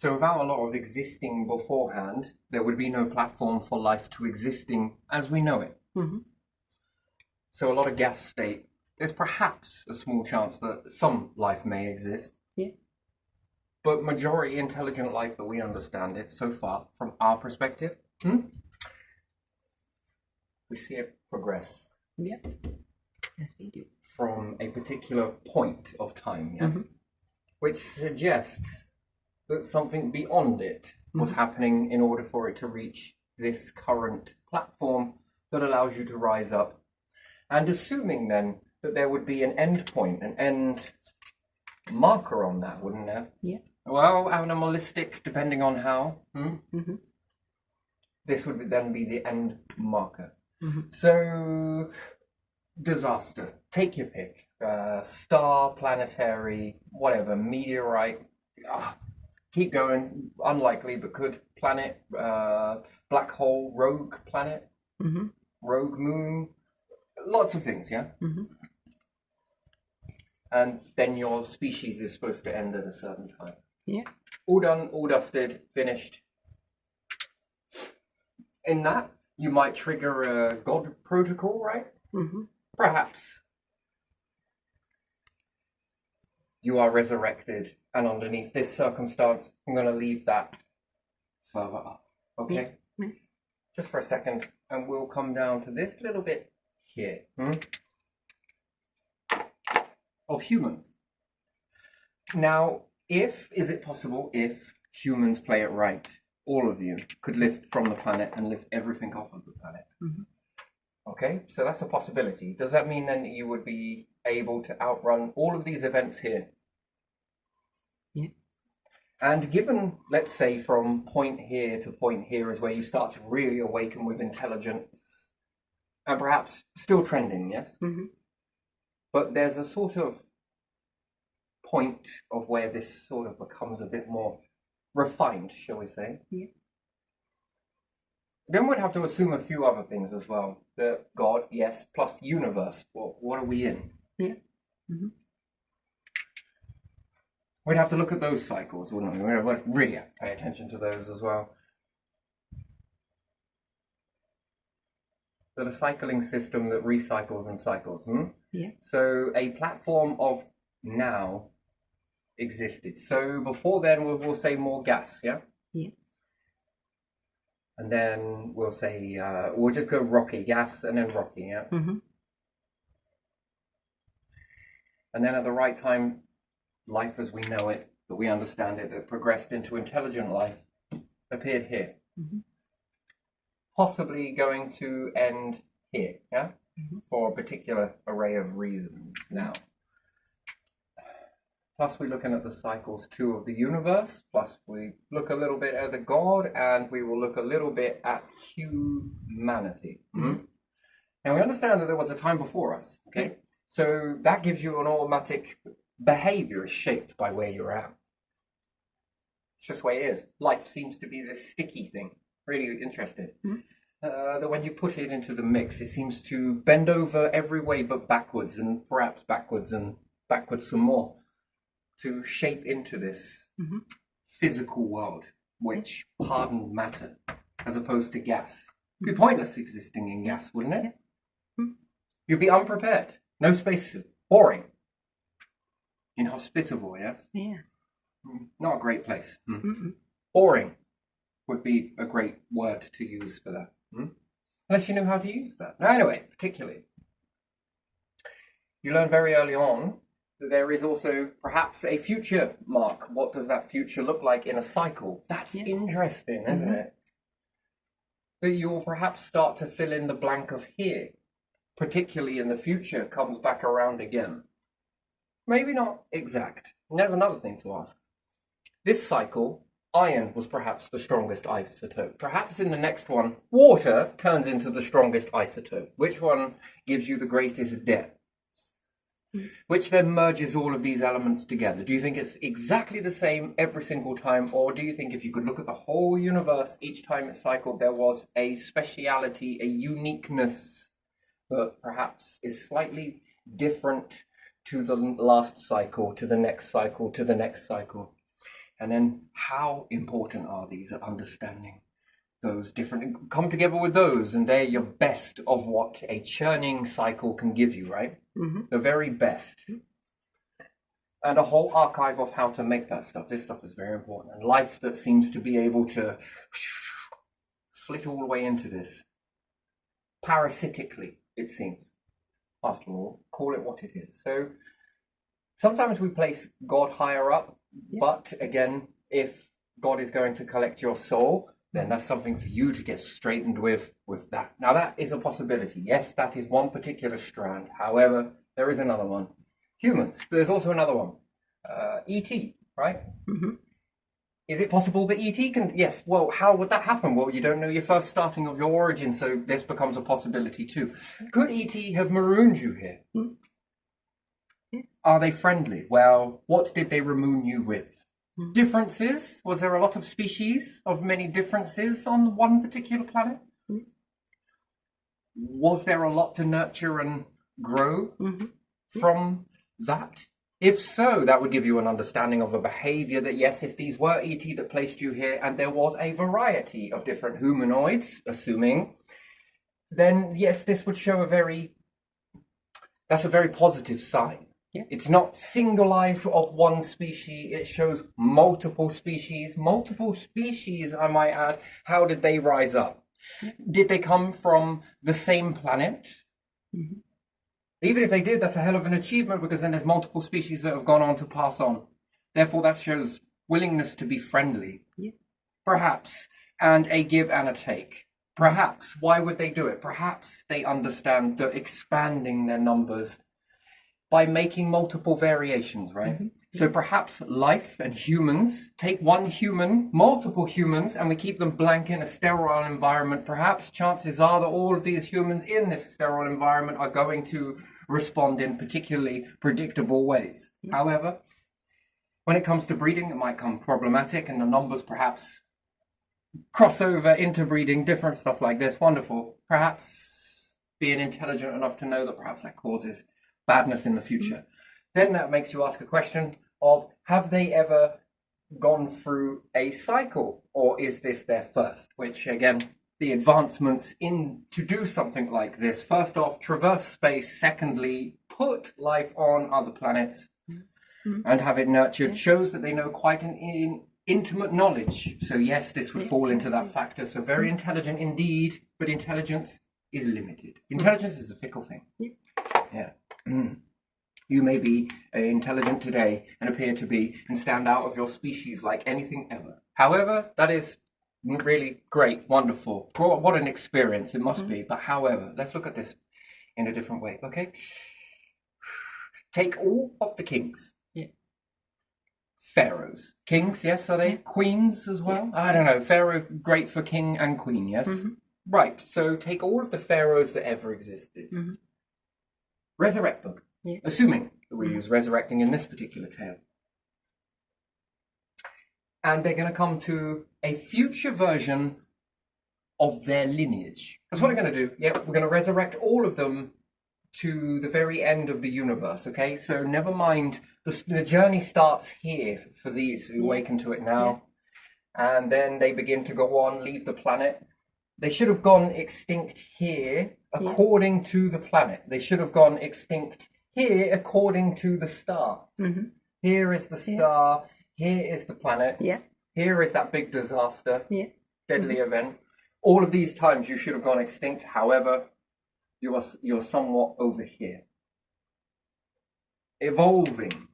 So without a lot of existing beforehand, there would be no platform for life to existing as we know it. Mm-hmm. So a lot of gas state, there's perhaps a small chance that some life may exist. Yeah. But majority intelligent life that we understand it so far, from our perspective, we see it progress. Yeah. Yes, we do. From a particular point of time, yes? Mm-hmm. Which suggests that something beyond it was happening in order for it to reach this current platform that allows you to rise up. And assuming then that there would be an end point, an end marker on that, wouldn't there? Yeah. Well, animalistic, depending on how. Mm-hmm. This would then be the end marker. Mm-hmm. So, disaster. Take your pick. Star, planetary, whatever, meteorite. Keep going. Unlikely, but could. Planet, black hole, rogue planet, Mm-hmm. rogue moon. Lots of things, yeah? Mm-hmm. And then your species is supposed to end at a certain time. Yeah. All done, all dusted, finished. In that, you might trigger a God protocol, right? Mm-hmm. Perhaps. You are resurrected, and underneath this circumstance, I'm going to leave that further up. Okay? Yeah. Just for a second, and we'll come down to this little bit here. Of humans. Now, is it possible if humans play it right, all of you could lift from the planet and lift everything off of the planet? Mm-hmm. Okay, so that's a possibility. Does that mean then you would be able to outrun all of these events here? Yeah. And given, let's say, from point here to point here is where you start to really awaken with intelligence, and perhaps still trending, yes? Mm-hmm. But there's a sort of point of where this sort of becomes a bit more refined, shall we say? Yeah. Then we'd have to assume a few other things as well. The God, yes, plus universe. Well, what are we in? Yeah. Mm-hmm. We'd have to look at those cycles, wouldn't we? We'd really have to pay attention to those as well. So the cycling system that recycles and cycles. Yeah. So a platform of now existed. So before then, we'll say more gas, yeah? Yeah. And then we'll say, we'll just go rocky, gas, and then rocky, yeah? Mm-hmm. And then at the right time, life as we know it, that we understand it, that progressed into intelligent life, appeared here. Mm-hmm. Possibly going to end here, yeah? Mm-hmm. For a particular array of reasons now. Plus we're looking at the cycles too of the universe, plus we look a little bit at the God, and we will look a little bit at humanity. Mm-hmm. Now we understand that there was a time before us, okay? So that gives you an automatic behavior is shaped by where you're at. It's just the way it is. Life seems to be this sticky thing. Really interested. Mm-hmm. That when you put it into the mix, it seems to bend over every way but backwards, and perhaps backwards and backwards some more, to shape into this physical world, which hardened matter, as opposed to gas. It'd be pointless existing in gas, wouldn't it? Mm-hmm. You'd be unprepared. No spacesuit. Boring. Inhospitable, yes? Yeah. Not a great place. Mm-hmm. Boring would be a great word to use for that. Unless you knew how to use that. Anyway, particularly. You learn very early on that there is also perhaps a future mark. What does that future look like in a cycle? That's interesting, isn't it? That you'll perhaps start to fill in the blank of here, particularly in the future, comes back around again. Maybe not exact. And there's another thing to ask. This cycle, iron was perhaps the strongest isotope. Perhaps in the next one, water turns into the strongest isotope. Which one gives you the greatest depth? Which then merges all of these elements together. Do you think it's exactly the same every single time? Or do you think if you could look at the whole universe, each time it cycled, there was a speciality, a uniqueness that perhaps is slightly different to the last cycle, to the next cycle, to the next cycle? And then how important are these at understanding those different, come together with those, and they're your best of what a churning cycle can give you, right? Mm-hmm. The very best. And a whole archive of how to make that stuff. This stuff is very important. And life that seems to be able to flit all the way into this. Parasitically, it seems. After all, call it what it is. So sometimes we place God higher up, but again, if God is going to collect your soul, then that's something for you to get straightened with that. Now that is a possibility. Yes, that is one particular strand. However, there is another one. Humans. There's also another one. E.T., right? Mm-hmm. Is it possible that E.T. can... Yes, well, how would that happen? Well, you don't know your first starting of your origin, so this becomes a possibility too. Could E.T. have marooned you here? Mm. Yeah. Are they friendly? Well, what did they maroon you with? Mm. Differences? Was there a lot of species of many differences on one particular planet? Mm. Was there a lot to nurture and grow Mm-hmm. from that? If so, that would give you an understanding of a behavior that, yes, if these were ET that placed you here and there was a variety of different humanoids, assuming, then yes, this would show that's a very positive sign. Yeah. It's not singleized of one species, it shows multiple species. Multiple species, I might add. How did they rise up? Yeah. Did they come from the same planet? Mm-hmm. Even if they did, that's a hell of an achievement, because then there's multiple species that have gone on to pass on. Therefore, that shows willingness to be friendly. Yeah. Perhaps. And a give and a take. Perhaps. Why would they do it? Perhaps they understand that expanding their numbers by making multiple variations, right? Mm-hmm. So perhaps life and humans, take one human, multiple humans, and we keep them blank in a sterile environment. Perhaps chances are that all of these humans in this sterile environment are going to respond in particularly predictable ways. Yeah. However, when it comes to breeding, it might come problematic, and the numbers perhaps cross over, interbreeding, different stuff like this. Wonderful. Perhaps being intelligent enough to know that perhaps that causes badness in the future. Then that makes you ask a question of, have they ever gone through a cycle, or is this their first? Which again, the advancements in to do something like this, first off, traverse space, secondly, put life on other planets and have it nurtured, shows that they know quite an intimate knowledge. So yes, this would fall into that factor. So very intelligent indeed, but intelligence is limited. Intelligence is a fickle thing. Yeah. You may be intelligent today and appear to be and stand out of your species like anything ever. However, that is really great, wonderful. What an experience it must be. But however, let's look at this in a different way, okay? Take all of the kings. Yeah. Pharaohs. Kings, yes, are they? Yeah. Queens as well? Yeah. I don't know. Pharaoh, great for king and queen, yes? Mm-hmm. Right, so take all of the pharaohs that ever existed. Mm-hmm. Resurrect them. Yeah. Assuming that we use resurrecting in this particular tale. And they're going to come to a future version of their lineage. That's what they're going to do. Yeah, we're going to resurrect all of them to the very end of the universe, okay? So never mind, the journey starts here for these who awaken to it now. Yeah. And then they begin to go on, leave the planet. They should have gone extinct here according to the planet. They should have gone extinct here according to the star. Mm-hmm. Here is the star. Here is the planet. Yeah. Here is that big disaster. Yeah. Deadly event. All of these times you should have gone extinct. However, you're somewhat over here. Evolving.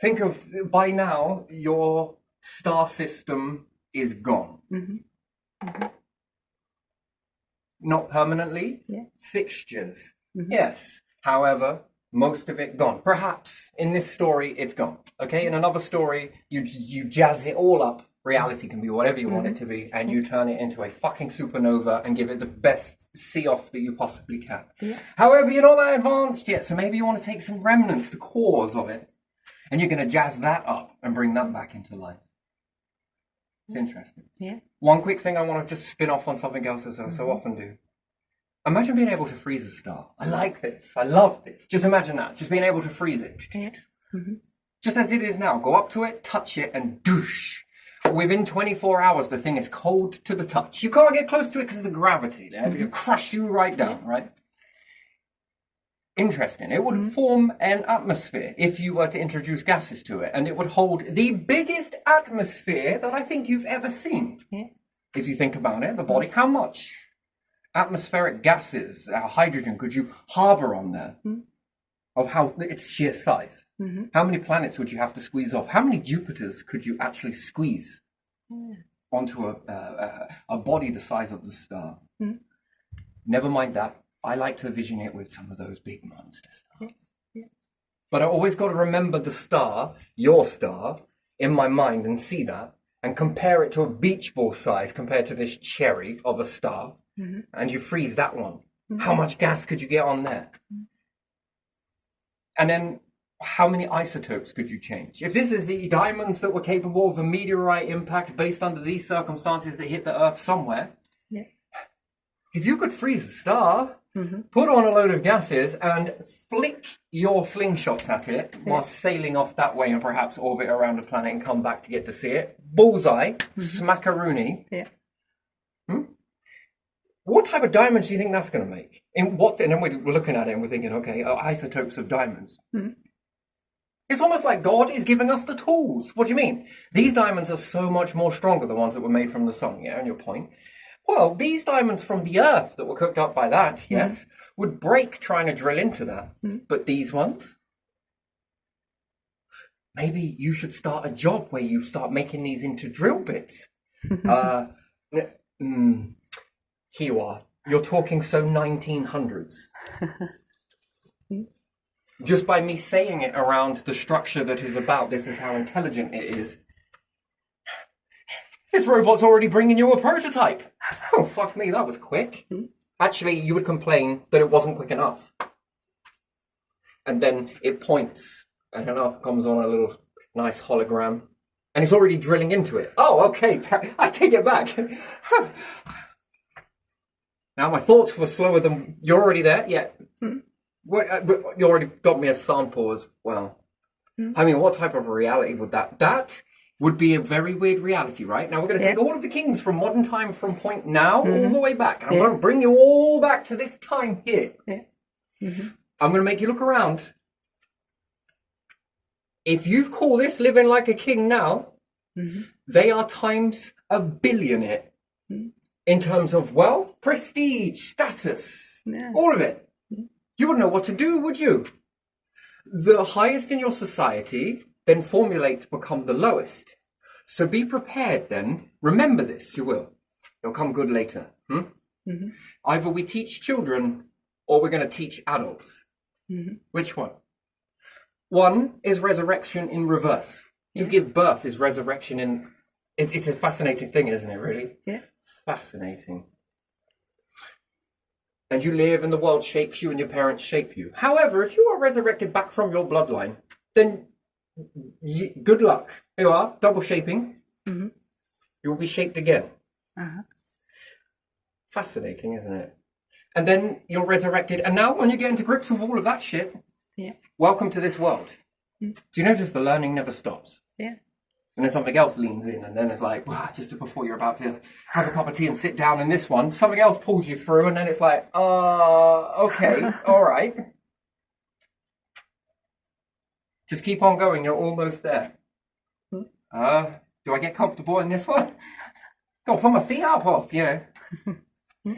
Think of, by now, your star system is gone. Mm-hmm. Mm-hmm. Not permanently. Yeah. Fixtures. Mm-hmm. Yes. However, most of it gone. Perhaps in this story it's gone. Okay, in another story you jazz it all up. Reality can be whatever you want it to be, and you turn it into a fucking supernova and give it the best see-off that you possibly can. Yeah. However, you're not that advanced yet, so maybe you want to take some remnants, the cores of it, and you're going to jazz that up and bring that back into life. It's interesting. Yeah. One quick thing I want to just spin off on something else as I so often do. Imagine being able to freeze a star. I like this. I love this. Just imagine that. Just being able to freeze it. Yeah. Mm-hmm. just as it is now. Go up to it, touch it, and douche. Within 24 hours, the thing is cold to the touch. You can't get close to it because of the gravity. It'll crush you right down, right? Interesting. It would form an atmosphere if you were to introduce gases to it, and it would hold the biggest atmosphere that I think you've ever seen. Yeah. If you think about it, the body, how much atmospheric gases, hydrogen, could you harbor on there? Of how its sheer size? How many planets would you have to squeeze off? How many Jupiters could you actually squeeze onto a body the size of the star? Never mind that. I like to envision it with some of those big monster stars. But I always got to remember the star, your star, in my mind and see that and compare it to a beach ball size compared to this cherry of a star. And you freeze that one. How much gas could you get on there? And then how many isotopes could you change? If this is the diamonds that were capable of a meteorite impact based under these circumstances that hit the Earth somewhere, if you could freeze a star, put on a load of gases and flick your slingshots at it while sailing off that way and perhaps orbit around the planet and come back to get to see it, bullseye, smackaroony. What type of diamonds do you think that's going to make? And then we're looking at it and we're thinking, okay, isotopes of diamonds. It's almost like God is giving us the tools. What do you mean? These diamonds are so much more stronger, the ones that were made from the sun, and your point. Well, these diamonds from the Earth that were cooked up by that, would break trying to drill into that. But these ones, maybe you should start a job where you start making these into drill bits. Here you are. You're talking so 1900s. Just by me saying it around the structure that is about this is how intelligent it is. This robot's already bringing you a prototype. Oh, fuck me, that was quick. Actually, you would complain that it wasn't quick enough. And then it points, and then up comes on a little nice hologram, and it's already drilling into it. Oh, okay, I take it back. Now, my thoughts were slower than... You're already there? Yeah. You already got me a sample as well. I mean, what type of reality would that... That would be a very weird reality, right? Now, we're going to take all of the kings from modern time from point now all the way back. And I'm going to bring you all back to this time here. I'm going to make you look around. If you call this living like a king now, they are times 1 billion it. In terms of wealth, prestige, status, all of it. You wouldn't know what to do, would you? The highest in your society then formulate to become the lowest. So be prepared then. Remember this, you will. It'll come good later. Either we teach children or we're going to teach adults. Which one? One is resurrection in reverse. To give birth is resurrection in... It's a fascinating thing, isn't it, really? Fascinating. And you live and the world shapes you and your parents shape you. However, if you are resurrected back from your bloodline, then good luck. Here you are, double shaping. You will be shaped again. Fascinating, isn't it? And then you're resurrected. And now when you get into grips with all of that shit, welcome to this world. Do you notice the learning never stops? And then something else leans in, and then it's like, wow, just before you're about to have a cup of tea and sit down in this one, something else pulls you through, and then it's like, okay, all right. Just keep on going, you're almost there. Do I get comfortable in this one? Gotta put my feet up off,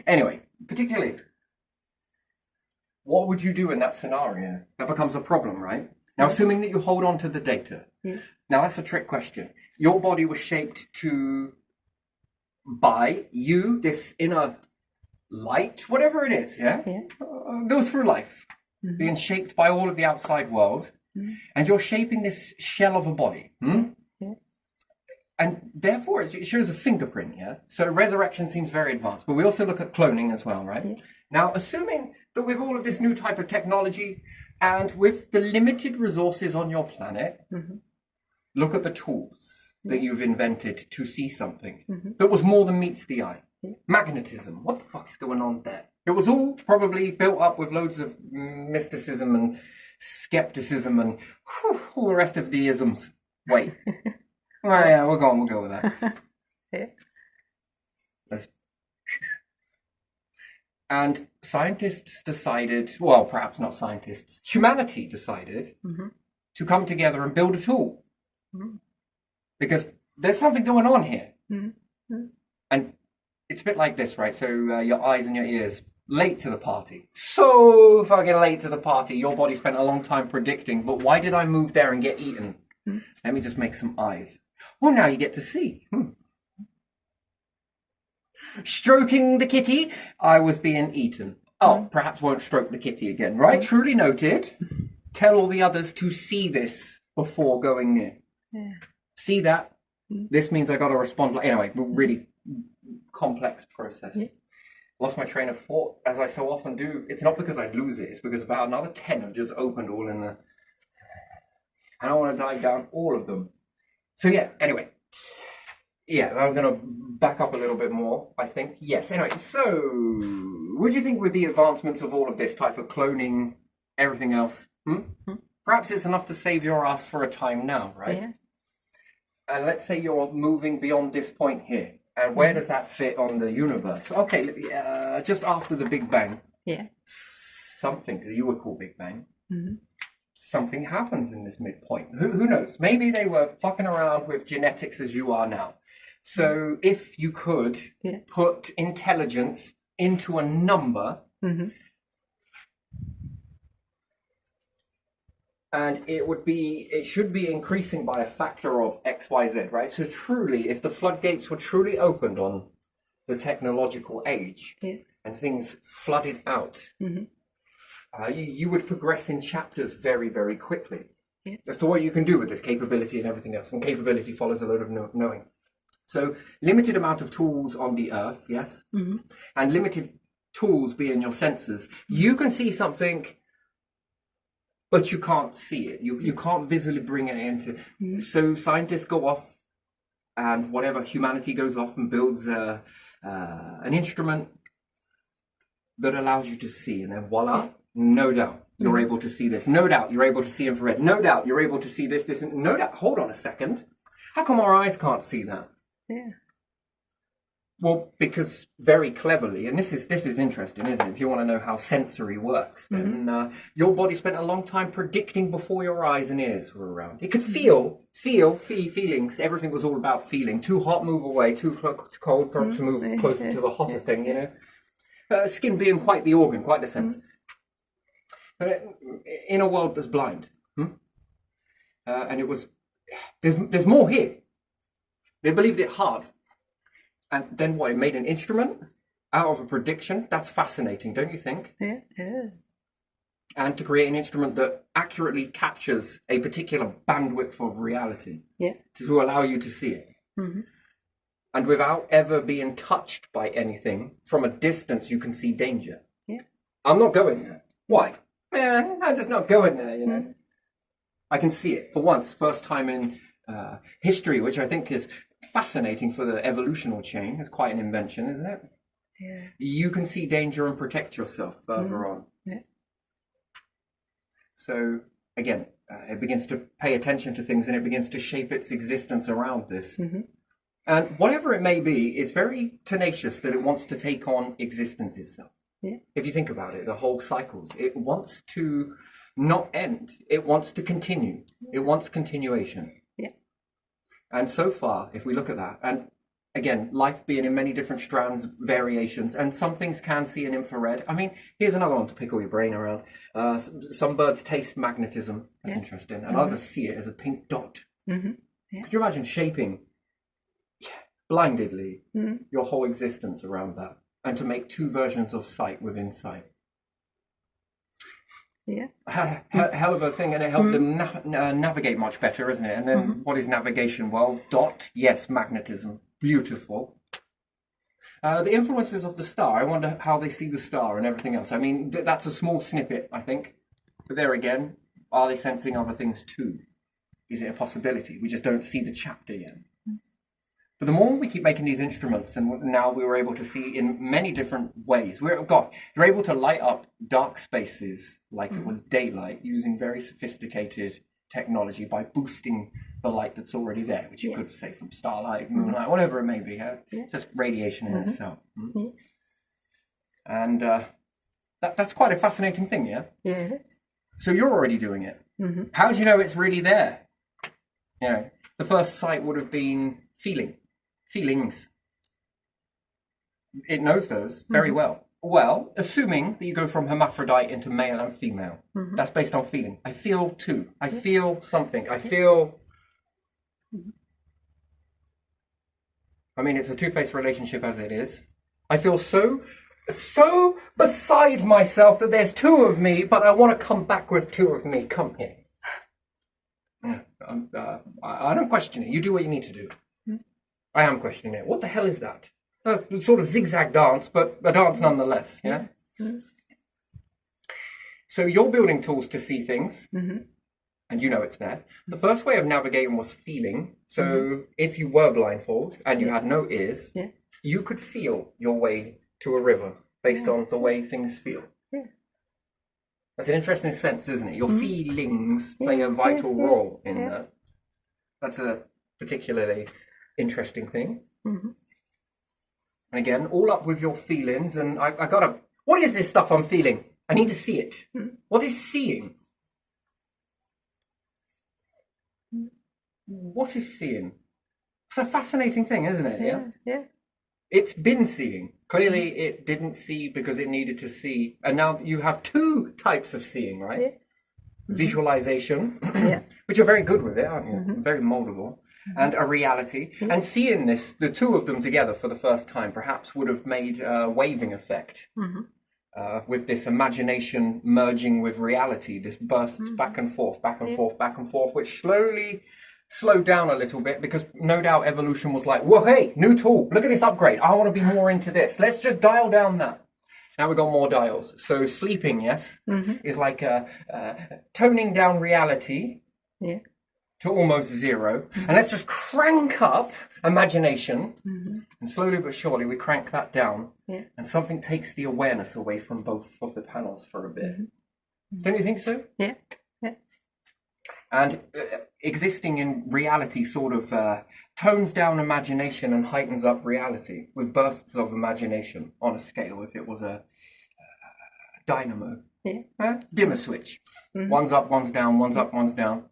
Anyway, particularly, what would you do in that scenario? That becomes a problem, right? Now, assuming that you hold on to the data. Now, that's a trick question. Your body was shaped by you, this inner light, whatever it is, goes through life, being shaped by all of the outside world, and you're shaping this shell of a body. And therefore, it shows a fingerprint, So resurrection seems very advanced, but we also look at cloning as well, right? Now, assuming that with all of this new type of technology, and with the limited resources on your planet, look at the tools that you've invented to see something that was more than meets the eye. Magnetism. What the fuck is going on there? It was all probably built up with loads of mysticism and skepticism and all the rest of the isms. Wait. Well, yeah, we'll go with that. Yeah. And scientists decided, well, perhaps not scientists, humanity decided to come together and build a tool. Because there's something going on here. And it's a bit like this, right? So your eyes and your ears, late to the party. So fucking late to the party. Your body spent a long time predicting, but why did I move there and get eaten? Let me just make some eyes. Well, now you get to see. Stroking the kitty, I was being eaten. Oh, perhaps won't stroke the kitty again, right? Truly noted. Tell all the others to see this before going near. Yeah. See that? This means I got to respond. Anyway, really complex process. Yeah. Lost my train of thought, as I so often do. It's not because I lose it. It's because about another 10 have just opened all in the... And I want to dive down all of them. So yeah, anyway. Yeah, I'm going to back up a little bit more, I think. Yes, anyway, so what do you think with the advancements of all of this type of cloning, everything else? Perhaps it's enough to save your ass for a time now, right? Yeah. And let's say you're moving beyond this point here. And where does that fit on the universe? Okay, just after the Big Bang, Yeah. something that you would call Big Bang, something happens in this midpoint. Who knows? Maybe they were fucking around with genetics as you are now. So if you could put intelligence into a number, and it should be increasing by a factor of X, Y, Z, right? So truly, if the floodgates were truly opened on the technological age and things flooded out, you would progress in chapters very, very quickly as to what you can do with this capability and everything else. And capability follows a load of knowing. So limited amount of tools on the Earth, yes, and limited tools being your senses. You can see something, but you can't see it. You can't visually bring it into. So scientists go off, and whatever, humanity goes off and builds an instrument that allows you to see, and then voila, no doubt you're able to see this. No doubt you're able to see infrared. No doubt you're able to see this, and no doubt. Hold on a second. How come our eyes can't see that? Yeah. Well, because very cleverly, and this is interesting, isn't it? If you want to know how sensory works, then your body spent a long time predicting before your eyes and ears were around. It could feel feelings. Everything was all about feeling. Too hot, move away. Too cold, perhaps move closer to the hotter thing. You know, skin being quite the organ, quite the sense. In a world that's blind, and it was there's more here. They believed it hard. And then what? It made an instrument out of a prediction? That's fascinating, don't you think? Yeah, it is. And to create an instrument that accurately captures a particular bandwidth of reality. Yeah. To allow you to see it. And without ever being touched by anything, from a distance you can see danger. Yeah. I'm not going there. Why? Man, I'm just not going there, you know. I can see it for once, first time in history, which I think is fascinating for the evolutional chain. It's quite an invention, isn't it? Yeah. You can see danger and protect yourself further on. Yeah. So again, it begins to pay attention to things and it begins to shape its existence around this. And whatever it may be, it's very tenacious that it wants to take on existence itself. Yeah. If you think about it, the whole cycles, it wants to not end. It wants to continue. It wants continuation. Yeah. And so far, if we look at that, and again, life being in many different strands, variations, and some things can see in infrared. I mean, here's another one to pickle your brain around. Some birds taste magnetism. That's interesting. And others see it as a pink dot. Could you imagine shaping blindedly your whole existence around that? And to make two versions of sight within sight. Yeah. Hell of a thing, and it helped them navigate much better, isn't it? And then what is navigation? Well, dot, yes, magnetism. Beautiful. The influences of the star, I wonder how they see the star and everything else. I mean, that's a small snippet, I think. But there again, are they sensing other things too? Is it a possibility? We just don't see the chapter yet. But the more we keep making these instruments, and now we were able to see in many different ways, you're able to light up dark spaces like it was daylight using very sophisticated technology by boosting the light that's already there, which you could say from starlight, moonlight, whatever it may be, just radiation in itself. And that's quite a fascinating thing, yeah? Yeah. So you're already doing it. How do you know it's really there? You know, the first sight would have been feelings. It knows those very well. Well, assuming that you go from hermaphrodite into male and female, that's based on feeling. I feel two. I feel something. I feel... I mean, it's a two-faced relationship as it is. I feel so beside myself that there's two of me, but I want to come back with two of me. Come here. Yeah, I don't question it. You do what you need to do. I am questioning it. What the hell is that? That's a sort of zigzag dance, but a dance nonetheless, yeah? So you're building tools to see things, and you know it's there. The first way of navigating was feeling. So if you were blindfolded and you had no ears, you could feel your way to a river based on the way things feel. That's an interesting sense, isn't it? Your feelings play a vital role in that. That's a particularly interesting thing. And again, all up with your feelings, and I gotta... What is this stuff I'm feeling? I need to see it. What is seeing? What is seeing? It's a fascinating thing, isn't it? Yeah. It's been seeing. Clearly it didn't see because it needed to see. And now you have two types of seeing, right? Visualization, which you're very good with it, aren't you? Very moldable. And a reality. And seeing this, the two of them together for the first time, perhaps would have made a waving effect. With this imagination merging with reality, this bursts back and forth, back and forth, back and forth, which slowly slowed down a little bit because no doubt evolution was like, whoa, hey, new tool, look at this upgrade. I want to be more into this. Let's just dial down that. Now we've got more dials. So sleeping, yes, is like toning down reality to almost zero. And let's just crank up imagination. And slowly but surely we crank that down. And something takes the awareness away from both of the panels for a bit. Don't you think so? Yeah. And existing in reality sort of tones down imagination and heightens up reality with bursts of imagination on a scale. If it was a dynamo, dimmer switch, one's up, one's down, one's up, one's down.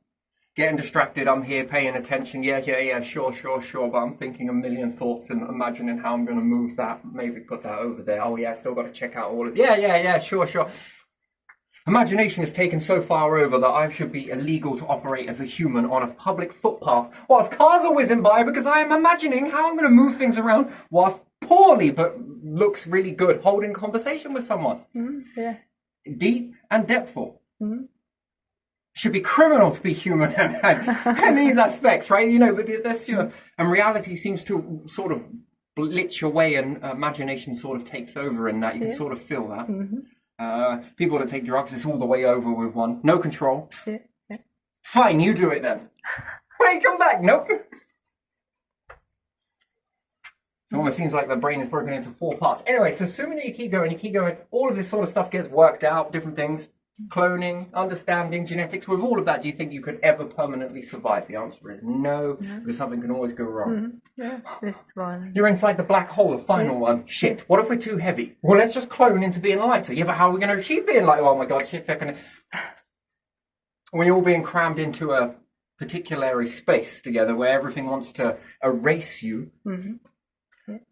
Getting distracted, I'm here paying attention, sure, but I'm thinking a million thoughts and imagining how I'm going to move that, maybe put that over there. Oh yeah, I still got to check out all of sure. Imagination is taken so far over that I should be illegal to operate as a human on a public footpath whilst cars are whizzing by because I am imagining how I'm going to move things around whilst poorly but looks really good holding conversation with someone. Deep and depthful. Should be criminal to be human in these aspects, right? You know, but that's and reality seems to sort of glitch away and imagination sort of takes over in that. You can sort of feel that. People that take drugs, it's all the way over with one. No control. Fine, you do it then. Wait, come back. Nope. It almost seems like the brain is broken into 4 parts. Anyway, so assuming that you keep going, all of this sort of stuff gets worked out, different things. Cloning, understanding, genetics, with all of that, do you think you could ever permanently survive? The answer is no, because something can always go wrong. This one. You're inside the black hole, the final one. Shit, what if we're too heavy? Well, let's just clone into being lighter. Yeah, but how are we going to achieve being lighter? Oh my god, shit, when you're all being crammed into a particular space together where everything wants to erase you,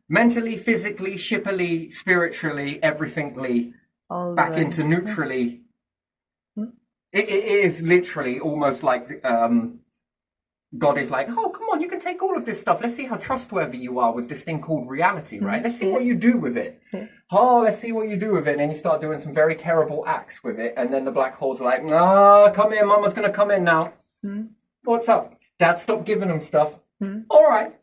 mentally, physically, shippily, spiritually, everythingly, All back the- into neutrally. It is literally almost like God is like, oh, come on, you can take all of this stuff. Let's see how trustworthy you are with this thing called reality, right? Let's see what you do with it. Oh, let's see what you do with it. And then you start doing some very terrible acts with it. And then the black hole's like, come in, Mama's going to come in now. What's up? Dad, stop giving them stuff. All right.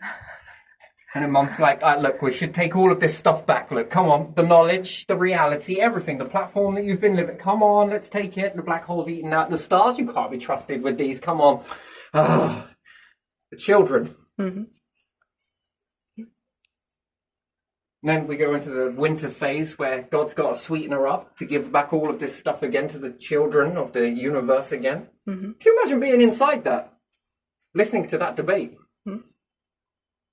And then Mum's like, look, we should take all of this stuff back. Look, come on. The knowledge, the reality, everything. The platform that you've been living. Come on, let's take it. The black hole's eating that. The stars, you can't be trusted with these. Come on. The children. Then we go into the winter phase where God's got to sweeten her up to give back all of this stuff again to the children of the universe again. Mm-hmm. Can you imagine being inside that? Listening to that debate? Mm.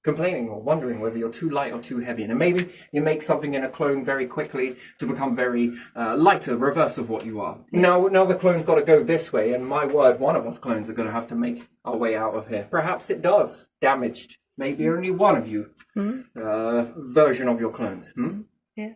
Complaining or wondering whether you're too light or too heavy. And maybe you make something in a clone very quickly to become very lighter, reverse of what you are. Now the clone's got to go this way, and my word, one of us clones are going to have to make our way out of here. Perhaps it does. Damaged. Maybe only one of you version of your clones. Yeah.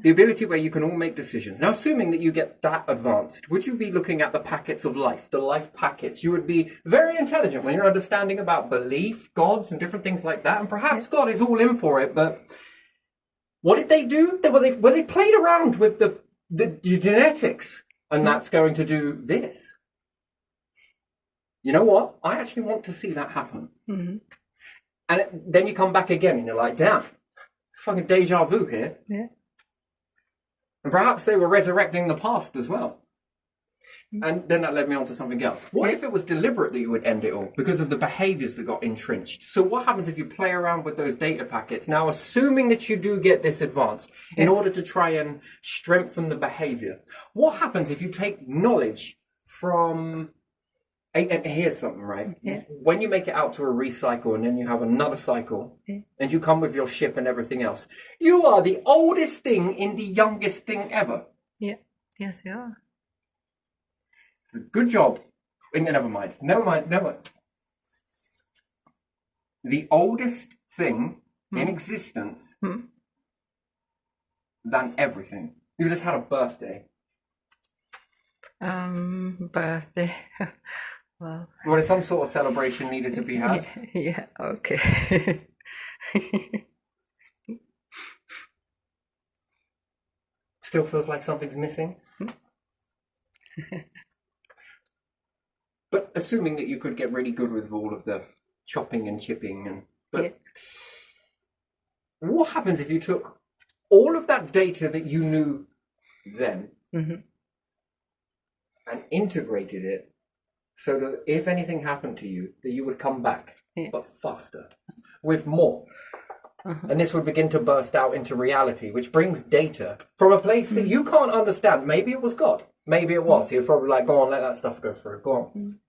The ability where you can all make decisions. Now, assuming that you get that advanced, would you be looking at the packets of life, the life packets? You would be very intelligent when you're understanding about belief, gods, and different things like that. And perhaps God is all in for it, but what did they do? They played around with the genetics, and that's going to do this. You know what? I actually want to see that happen. Mm-hmm. And then you come back again, and you're like, damn, fucking deja vu here. Yeah. And perhaps they were resurrecting the past as well. And then that led me on to something else. What if it was deliberate that you would end it all because of the behaviors that got entrenched? So what happens if you play around with those data packets? Now, assuming that you do get this advanced in order to try and strengthen the behavior, what happens if you take knowledge from... And here's something, right? Yeah. When you make it out to a recycle and then you have another cycle and you come with your ship and everything else, you are the oldest thing in the youngest thing ever. Yeah. Yes, you are. Good job. Never mind. The oldest thing in existence than everything. You just had a birthday. Birthday. Well, Well, some sort of celebration needed to be had. yeah, okay. Still feels like something's missing. But assuming that you could get really good with all of the chopping and chipping what happens if you took all of that data that you knew then and integrated it so that if anything happened to you, that you would come back, but faster, with more. And this would begin to burst out into reality, which brings data from a place that you can't understand. Maybe it was God. Maybe it was. He was probably like, go on, let that stuff go through. Go on.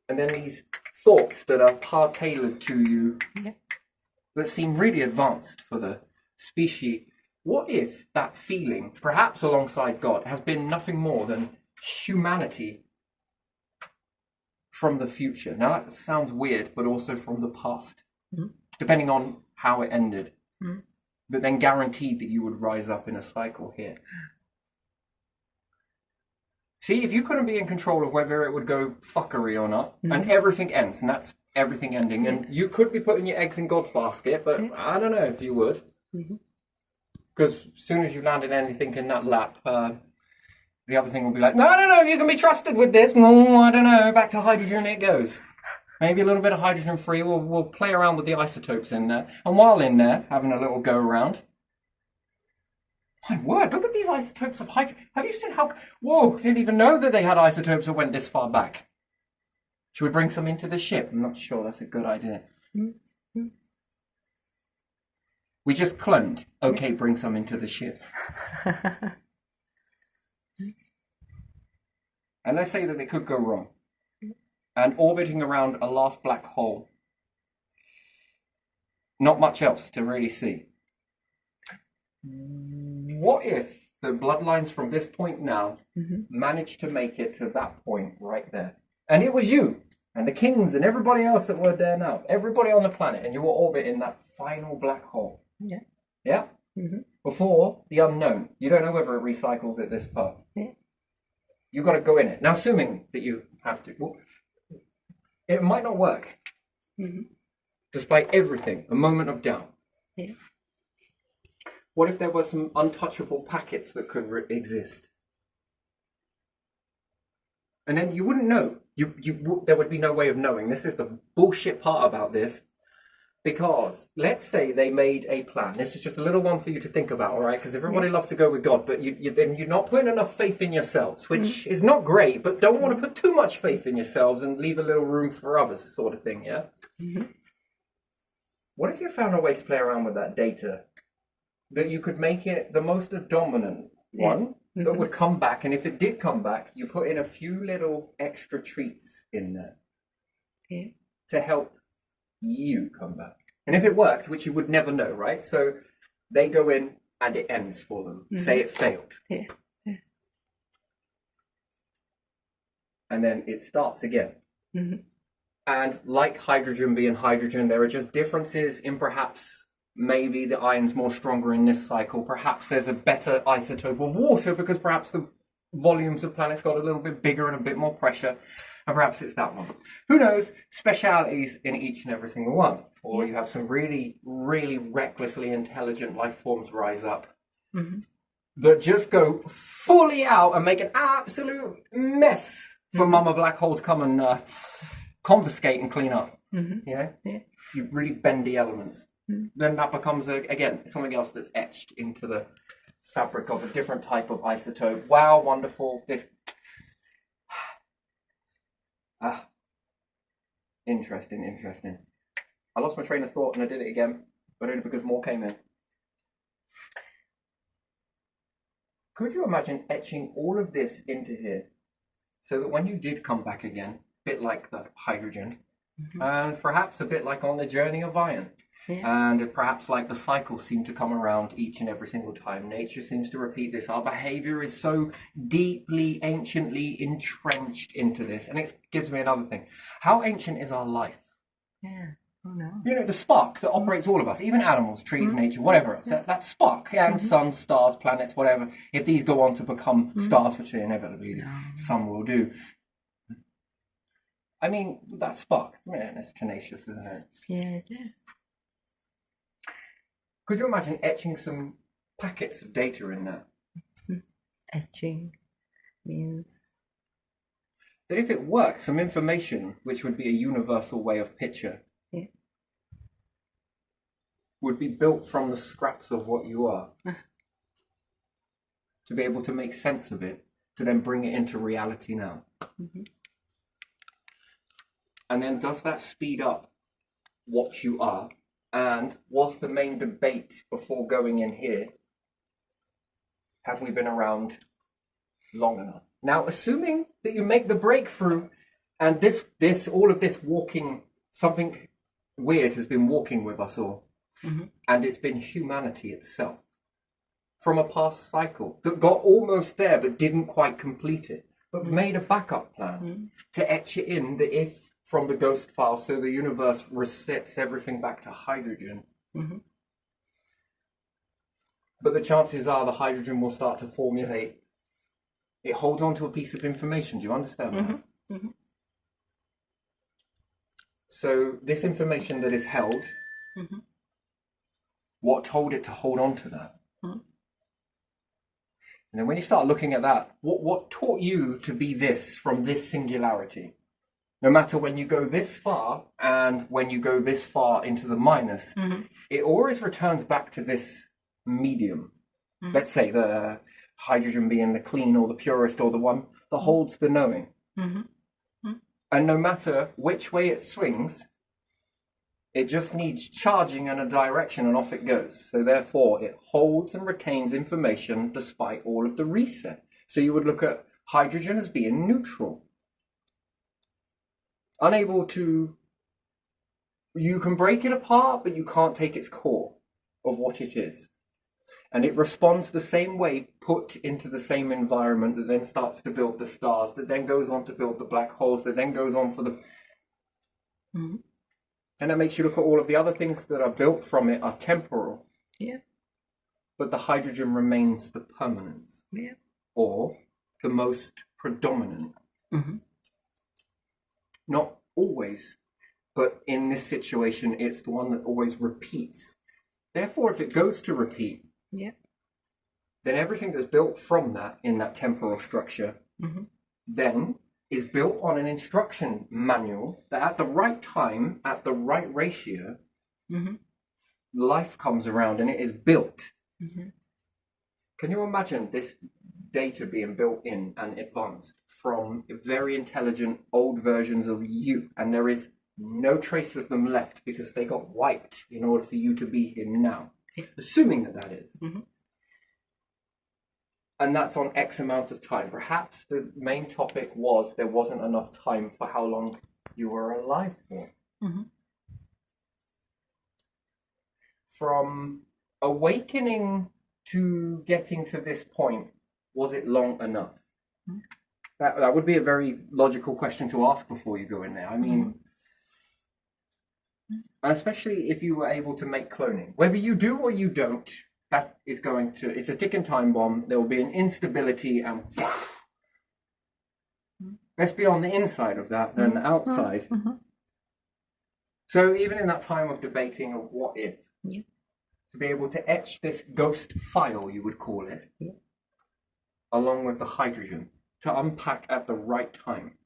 And then these thoughts that are par-tailored to you that seem really advanced for the species. What if that feeling, perhaps alongside God, has been nothing more than humanity from the future? Now that sounds weird, but also from the past, depending on how it ended, that then guaranteed that you would rise up in a cycle here. See, if you couldn't be in control of whether it would go fuckery or not, and everything ends, and that's everything ending, and you could be putting your eggs in God's basket, but I don't know if you would. Because as soon as you landed anything in that lap, the other thing will be like, no, I don't know if you can be trusted with this. No, I don't know. Back to hydrogen it goes. Maybe a little bit of hydrogen free. We'll play around with the isotopes in there. And while in there, having a little go around. My word, look at these isotopes of hydrogen. Have you seen how... Whoa, didn't even know that they had isotopes that went this far back. Should we bring some into the ship? I'm not sure that's a good idea. We just cloned. Okay, bring some into the ship. And let's say that it could go wrong. And orbiting around a last black hole. Not much else to really see. What if the bloodlines from this point now managed to make it to that point right there? And it was you and the kings and everybody else that were there now. Everybody on the planet. And you were orbiting that final black hole. Yeah. Yeah? Before the unknown. You don't know whether it recycles at this part. Yeah. You've got to go in it. Now, assuming that you have to. Well, it might not work. Despite everything. A moment of doubt. Yeah. What if there were some untouchable packets that could exist? And then you wouldn't know. There would be no way of knowing. This is the bullshit part about this. Because let's say they made a plan. This is just a little one for you to think about, all right? Because everybody loves to go with God, but then you're not putting enough faith in yourselves, which is not great, but don't want to put too much faith in yourselves and leave a little room for others, sort of thing, yeah? What if you found a way to play around with that data that you could make it the most dominant one that would come back, and if it did come back, you put in a few little extra treats in there to help you come back. And if it worked, which you would never know, right? So they go in and it ends for them. Say it failed. And then it starts again. And like hydrogen being hydrogen, there are just differences in perhaps maybe the iron's more stronger in this cycle. Perhaps there's a better isotope of water because perhaps the volumes of planets got a little bit bigger and a bit more pressure. And perhaps it's that one. Who knows? Specialities in each and every single one. Or you have some really, really recklessly intelligent life forms rise up that just go fully out and make an absolute mess for Mama Black Hole to come and confiscate and clean up. You know? You really bend the elements. Then that becomes, again, something else that's etched into the fabric of a different type of isotope. Wow, wonderful. This... Interesting. I lost my train of thought and I did it again, but only because more came in. Could you imagine etching all of this into here so that when you did come back again, a bit like the hydrogen, and perhaps a bit like on the journey of iron, and perhaps like the cycles seem to come around each and every single time. Nature seems to repeat this. Our behavior is so deeply, anciently entrenched into this. And it gives me another thing. How ancient is our life? Oh, no. You know, the spark that operates all of us, even animals, trees, nature, whatever else, that spark, and suns, stars, planets, whatever, if these go on to become stars, which they inevitably some will do, I mean, that spark, man, it's tenacious, isn't it? Yeah, it is. Could you imagine etching some packets of data in there? Etching means... That if it worked, some information, which would be a universal way of picture, would be built from the scraps of what you are. To be able to make sense of it, to then bring it into reality now. And then does that speed up what you are? And was the main debate before going in here, have we been around long enough? Now, assuming that you make the breakthrough and all of this walking, something weird has been walking with us all, and it's been humanity itself from a past cycle that got almost there but didn't quite complete it, but made a backup plan to etch it in that if from the ghost file, so the universe resets everything back to hydrogen. But the chances are the hydrogen will start to formulate. It holds on to a piece of information. Do you understand that? So this information that is held, what told it to hold on to that? And then when you start looking at that, what taught you to be this from this singularity? No matter when you go this far and when you go this far into the minus, it always returns back to this medium. Let's say the hydrogen being the clean or the purest or the one that holds the knowing. And no matter which way it swings, it just needs charging in a direction and off it goes. So therefore, it holds and retains information despite all of the reset. So you would look at hydrogen as being neutral. Unable to, you can break it apart, but you can't take its core of what it is. And it responds the same way, put into the same environment that then starts to build the stars, that then goes on to build the black holes, that then goes on for the... And that makes you look at all of the other things that are built from it are temporal. But the hydrogen remains the permanence. Or the most predominant. Not always, but in this situation, it's the one that always repeats. Therefore, if it goes to repeat, then everything that's built from that in that temporal structure then is built on an instruction manual that at the right time, at the right ratio, life comes around and it is built. Mm-hmm. Can you imagine this data being built in and advanced from very intelligent old versions of you, and there is no trace of them left because they got wiped in order for you to be here now, assuming that that is. Mm-hmm. And that's on X amount of time. Perhaps the main topic was there wasn't enough time for how long you were alive for. Mm-hmm. From awakening to getting to this point, was it long enough? Mm-hmm. That would be a very logical question to ask before you go in there. I mean, and especially if you were able to make cloning. Whether you do or you don't, that is going to, it's a ticking time bomb. There will be an instability and let's be on the inside of that than the outside. Mm-hmm. So even in that time of debating of what if, Yeah. to be able to etch this ghost file, you would call it, Yeah. along with the hydrogen, to unpack at the right time,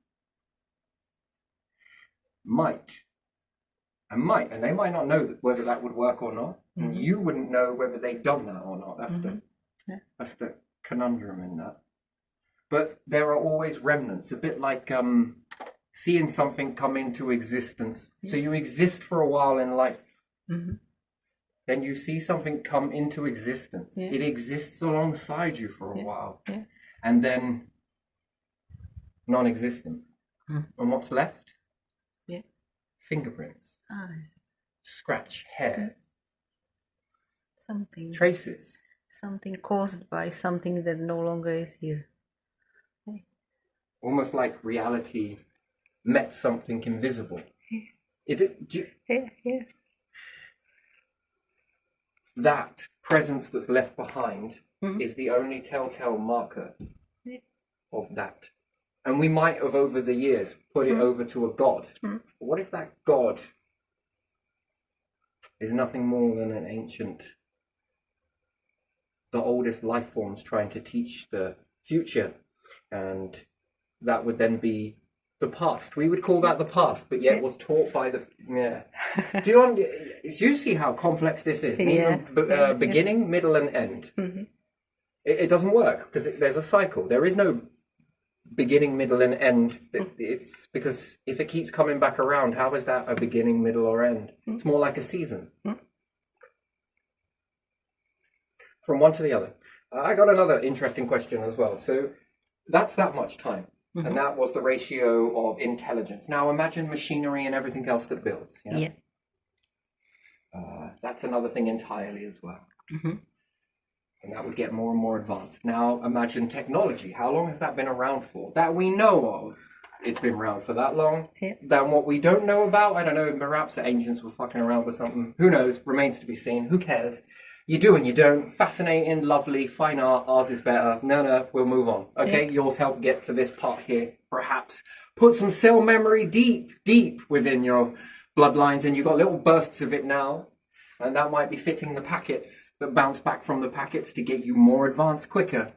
and they might not know whether that would work or not, and you wouldn't know whether they've done that or not. That's that's the conundrum in that. But there are always remnants, a bit like seeing something come into existence. So you exist for a while in life, then you see something come into existence. Yeah. It exists alongside you for a while, Yeah. and then non-existent. And what's left? Yeah. Fingerprints, Ah, scratch, hair, something. traces. Something caused by something that no longer is here. Almost like reality met something invisible. Yeah. That presence that's left behind is the only telltale marker of that. And we might have over the years put it over to a god. But what if that god is nothing more than an ancient, the oldest life forms trying to teach the future, and that would then be the past. We would call that the past, but yet was taught by the do you see how complex this is? Neither beginning, middle, and end. It doesn't work because there's a cycle. There is no beginning, middle, and end. It's because if it keeps coming back around, how is that a beginning, middle, or end? It's more like a season. From one to the other. I got another interesting question as well. So that's that much time. And that was the ratio of intelligence. Now imagine machinery and everything else that builds. Yeah. That's another thing entirely as well. And that would get more and more advanced. Now imagine technology. How long has that been around for? That we know of, it's been around for that long. Yeah. Then what we don't know about, I don't know, perhaps the ancients were fucking around with something. Who knows? Remains to be seen. Who cares? You do and you don't. Fascinating, lovely, fine art. Ours is better. No, we'll move on. Okay, yours helped get to this part here. Perhaps put some cell memory deep within your bloodlines, and you've got little bursts of it now. And that might be fitting the packets that bounce back from the packets to get you more advanced quicker.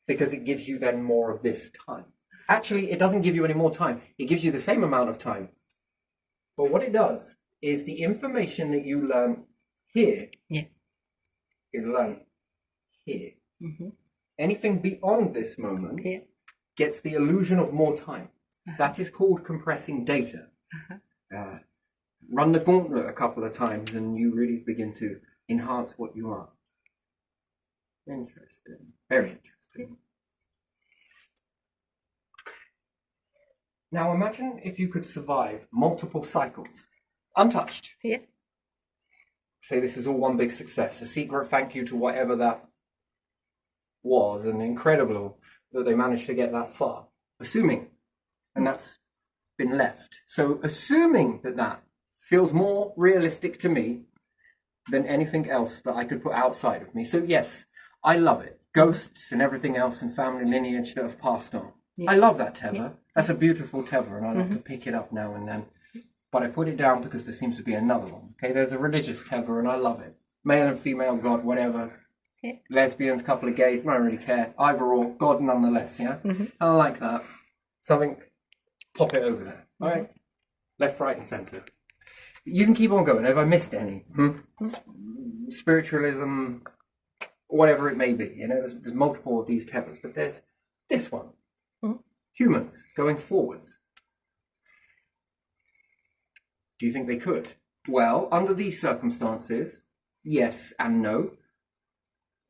Because it gives you then more of this time. Actually, it doesn't give you any more time. It gives you the same amount of time. But what it does is the information that you learn here is learned here. Anything beyond this moment gets the illusion of more time. That is called compressing data. Run the gauntlet a couple of times and you really begin to enhance what you are. Interesting. Very interesting. Now imagine if you could survive multiple cycles, untouched. Say this is all one big success, a secret thank you to whatever that was, and incredible that they managed to get that far. Assuming, and that's been left. So assuming that feels more realistic to me than anything else that I could put outside of me. So yes, I love it. Ghosts and everything else and family lineage that have passed on. I love that tether. That's a beautiful tether, and I love to pick it up now and then. But I put it down because there seems to be another one. Okay, there's a religious tether, and I love it. Male and female God, whatever. Lesbians, couple of gays, I don't really care. Either or, God nonetheless, yeah? I like that. Something, pop it over there. All right? Left, right, and centre. You can keep on going. Have I missed any? Spiritualism, whatever it may be. You know, there's multiple of these tethers, but there's this one. Humans going forwards. Do you think they could? Well, under these circumstances, yes and no.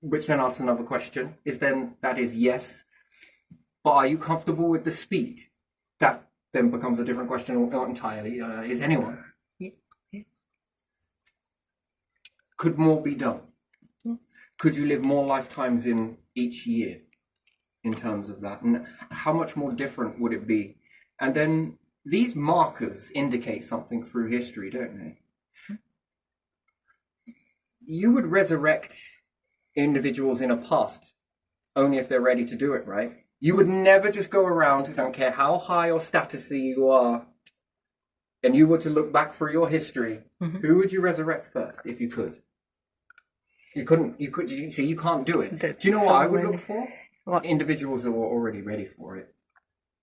Which then asks another question. That is yes. But are you comfortable with the speed? That then becomes a different question entirely. Is anyone? Yeah. Could more be done? Could you live more lifetimes in each year in terms of that? And how much more different would it be? And then these markers indicate something through history, don't they? You would resurrect individuals in a past only if they're ready to do it, right? You would never just go around, I don't care how high or statusy you are, and you were to look back through your history, who would you resurrect first if you could? You couldn't. You see, you can't do it. Do you know what I would look for? What? Individuals that were already ready for it.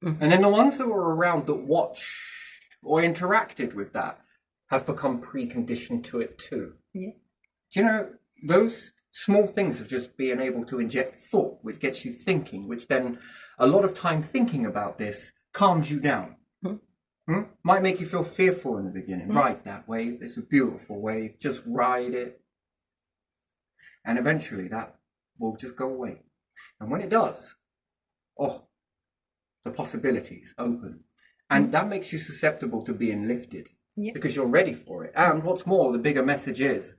And then the ones that were around that watched or interacted with that have become preconditioned to it too. Yeah. Do you know, those small things of just being able to inject thought, which gets you thinking, which then a lot of time thinking about this calms you down. Might make you feel fearful in the beginning. Ride that wave. It's a beautiful wave. Just ride it. And eventually that will just go away. And when it does, the possibilities open. And that makes you susceptible to being lifted. Yeah. Because you're ready for it. And what's more, the bigger message is,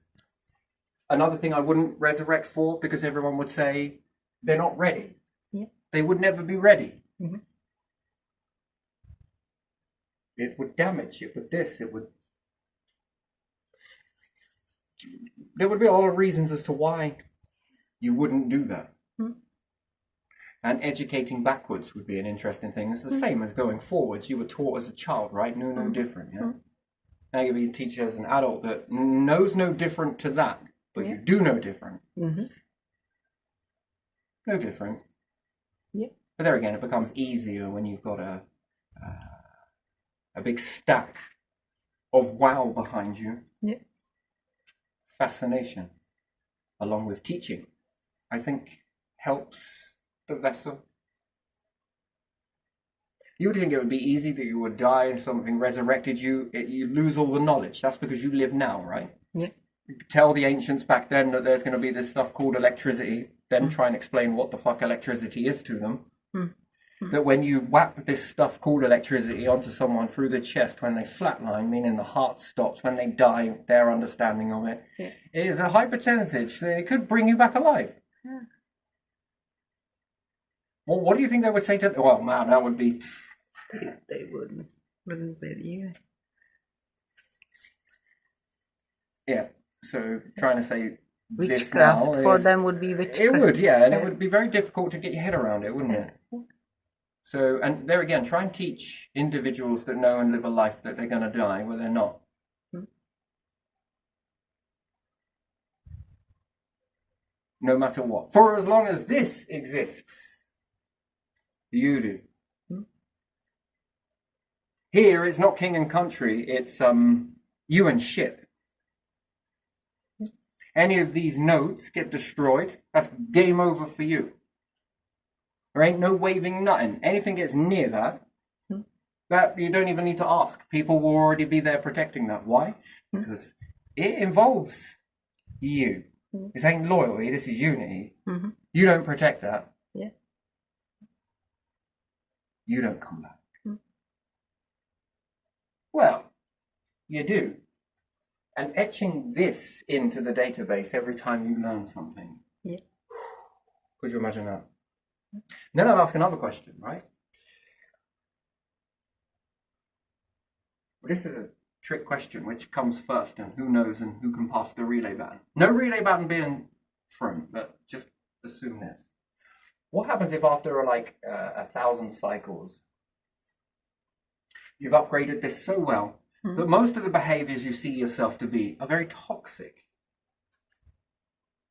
another thing I wouldn't resurrect for, because everyone would say they're not ready. Yeah. They would never be ready. It would damage. It would this. It would. There would be a lot of reasons as to why you wouldn't do that. And educating backwards would be an interesting thing. It's the same as going forwards. You were taught as a child, right? No different. Yeah. Now you'll be a teacher as an adult that knows no different to that. But you do know different. No different. Yeah. But there again, it becomes easier when you've got a big stack of wow behind you. Yeah. Fascination, along with teaching, I think helps the vessel. You would think it would be easy that you would die and something resurrected you. You lose all the knowledge. That's because you live now, right? Yeah. Tell the ancients back then that there's going to be this stuff called electricity, then try and explain what the fuck electricity is to them. That when you whap this stuff called electricity onto someone through the chest, when they flatline, meaning the heart stops, when they die, their understanding of it, it is a high percentage. It could bring you back alive. Well, what do you think they would say to... Well, man, that would be... They wouldn't believe. Yeah, so trying to say this Witchcraft now for is, them would be witchcraft. it would, yeah, and it would be very difficult to get your head around it, wouldn't it? So, and there again, try and teach individuals that know and live a life that they're going to die where they're not. No matter what. For as long as this exists, you do. Here, it's not king and country, it's you and ship. Any of these notes get destroyed, that's game over for you. There ain't no waving nothing. Anything gets near that, that you don't even need to ask. People will already be there protecting that. Why? Because it involves you. This ain't loyalty, this is unity. You don't protect that. Yeah. You don't come back. Well, you do. And etching this into the database every time you learn something. Yeah. Could you imagine that? Then I'll ask another question, right? Well, this is a trick question, which comes first, and who knows and who can pass the relay baton. No relay baton being thrown, but just assume this. What happens if after 1,000 cycles, you've upgraded this so well that most of the behaviors you see yourself to be are very toxic?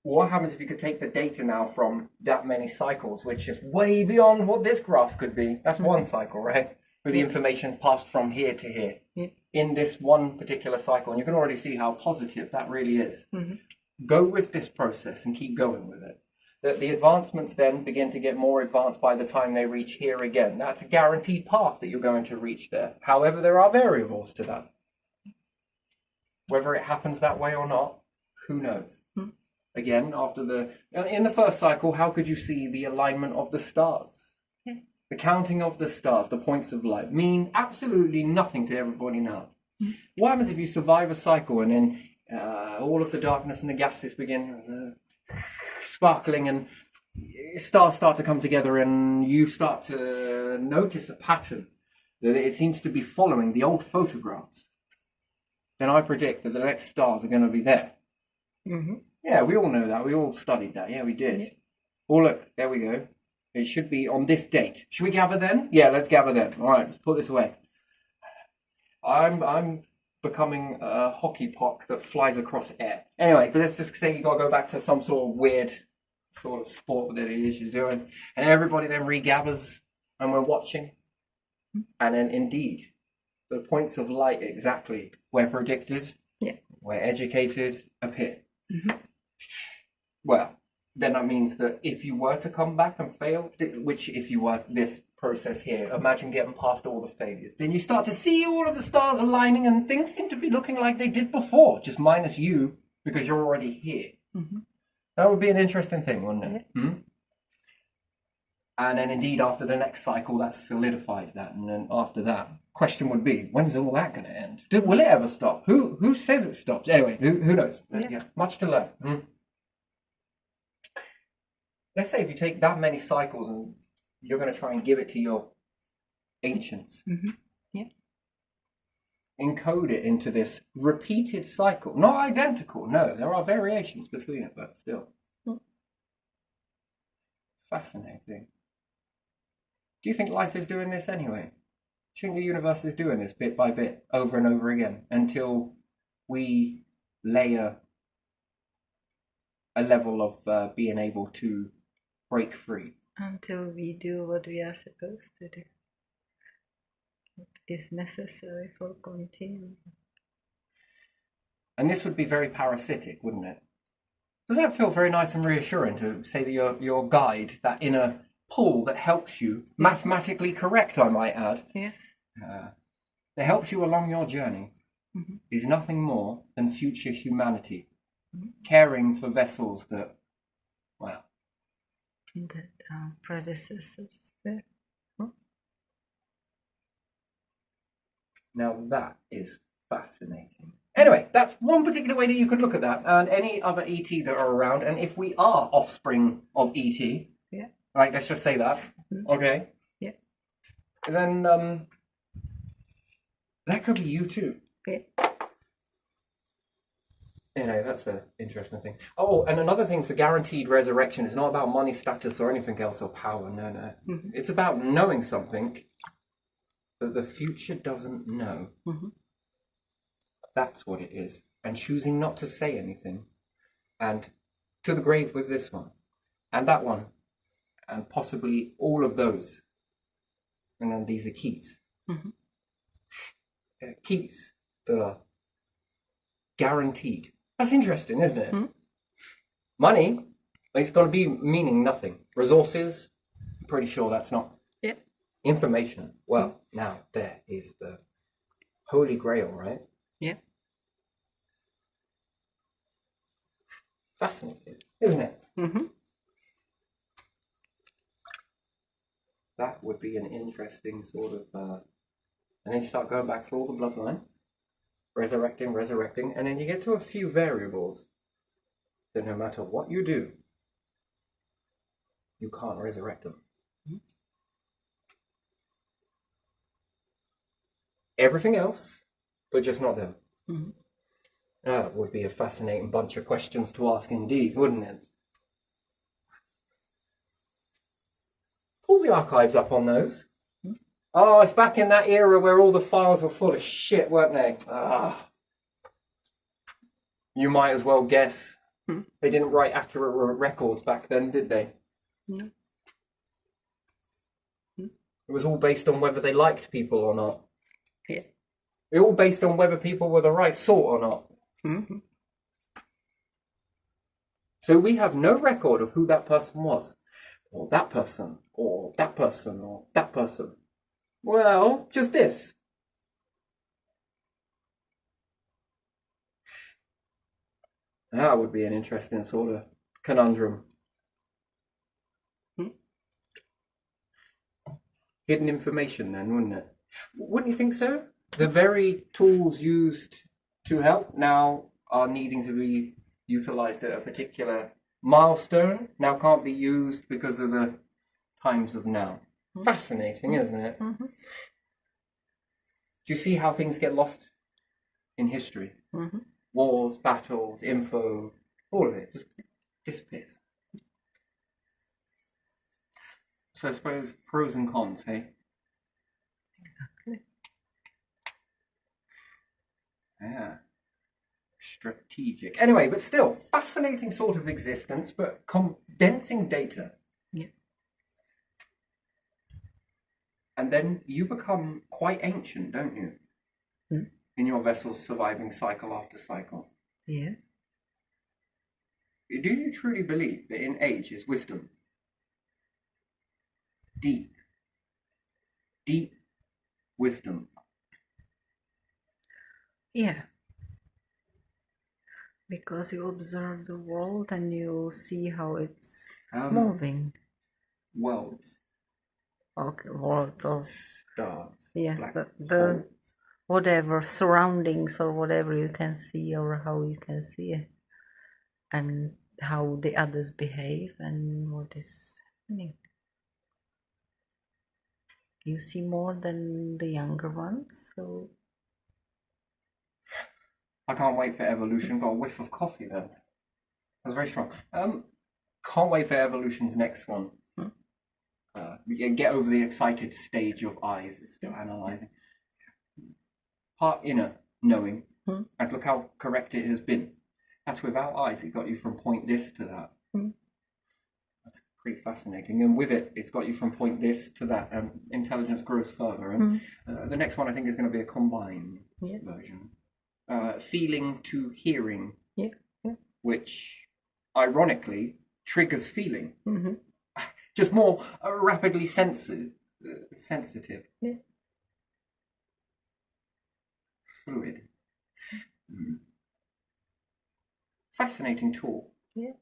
What happens if you could take the data now from that many cycles, which is way beyond what this graph could be? That's one cycle, right? where the information passed from here to here in this one particular cycle. And you can already see how positive that really is. Go with this process and keep going with it. The advancements then begin to get more advanced by the time they reach here again. That's a guaranteed path that you're going to reach there. However, there are variables to that. Whether it happens that way or not, who knows? Again, in the first cycle, how could you see the alignment of the stars? The counting of the stars, the points of light, mean absolutely nothing to everybody now. What happens if you survive a cycle and then all of the darkness and the gases begin sparkling and stars start to come together and you start to notice a pattern that it seems to be following the old photographs? Then I predict that the next stars are going to be there. Yeah, we all know that. We all studied that. Yeah, we did. Oh, look, there we go. It should be on this date. Should we gather then? Yeah, let's gather then. All right, let's put this away. I'm becoming a hockey puck that flies across air. Anyway, but let's just say you got to go back to some sort of weird sort of sport that he is doing. And everybody then regathers and we're watching. And then indeed, the points of light exactly where predicted, where educated, appear. Well, then that means that if you were to come back and fail, which if you were this process here, imagine getting past all the failures, then you start to see all of the stars aligning and things seem to be looking like they did before, just minus you because you're already here. That would be an interesting thing, wouldn't it? And then indeed after the next cycle that solidifies that, and then after that question would be, when's all that going to end? Will it ever stop? Who says it stops? Anyway, who knows? Yeah, much to learn. Let's say if you take that many cycles and you're going to try and give it to your ancients, encode it into this repeated cycle, not identical, no, there are variations between it, but still. Fascinating. Do you think life is doing this anyway? Do you think the universe is doing this bit by bit, over and over again, until we layer a level of being able to break free? Until we do what we are supposed to do. What is necessary for continuing. And this would be very parasitic, wouldn't it? Does that feel very nice and reassuring to say that your guide, that inner pull that helps you, mathematically correct, I might add, that helps you along your journey, is nothing more than future humanity, caring for vessels that, well, that predecessors were. Now that is fascinating. Anyway, that's one particular way that you could look at that, and any other ET that are around. And if we are offspring of ET, right, let's just say that, okay? Yeah. Then that could be you too. Yeah. You know, that's an interesting thing. Oh, and another thing for guaranteed resurrection is not about money, status, or anything else, or power. No. It's about knowing something that the future doesn't know. That's what it is. And choosing not to say anything. And to the grave with this one. And that one. And possibly all of those. And then these are keys. Keys that are guaranteed. That's interesting, isn't it? Money, it's going to be meaning nothing. Resources, I'm pretty sure that's not. Yeah. Information, well, now there is the Holy Grail, right? Yeah. Fascinating, isn't it? That would be an interesting sort of, and then you start going back through all the bloodlines, resurrecting, and then you get to a few variables that no matter what you do, you can't resurrect them. Everything else, but just not them. That would be a fascinating bunch of questions to ask indeed, wouldn't it? Pull the archives up on those. Oh, it's back in that era where all the files were full of shit, weren't they? You might as well guess. They didn't write accurate records back then, did they? No. It was all based on whether they liked people or not. Yeah. It all based on whether people were the right sort or not. Mm-hmm. So we have no record of who that person was, or that person, or that person, or that person. Well, just this. That would be an interesting sort of conundrum. Hidden information then, wouldn't it? Wouldn't you think so? The very tools used to help now are needing to be utilized at a particular milestone, now can't be used because of the times of now. Fascinating, isn't it? Mm-hmm. Do you see how things get lost in history? Mm-hmm. Wars, battles, info, all of it just disappears. So I suppose pros and cons, hey? Exactly. Yeah. Strategic. Anyway, but still, fascinating sort of existence, but condensing data. Yeah. And then you become quite ancient, don't you? Mm. In your vessel's surviving cycle after cycle. Yeah. Do you truly believe that in age is wisdom? Deep wisdom. Yeah. Because you observe the world and you see how it's moving. Worlds. Okay, world or Stars. yeah, Black the holes. whatever surroundings or whatever you can see or how you can see it, and how the others behave and what is happening. You see more than the younger ones, so I can't wait for evolution. Got a whiff of coffee then. That was very strong. Can't wait for evolution's next one. Get over the excited stage of eyes. It's still analysing. Part inner knowing. And look how correct it has been. That's without eyes. It got you from point this to that. That's pretty fascinating. And with it, it's got you from point this to that. And intelligence grows further. And the next one, I think, is going to be a combined version. Feeling to hearing. Yeah. Which, ironically, triggers feeling. Mm-hmm. Just more rapidly sensitive. Yeah. Fluid. Fascinating tool. Yeah.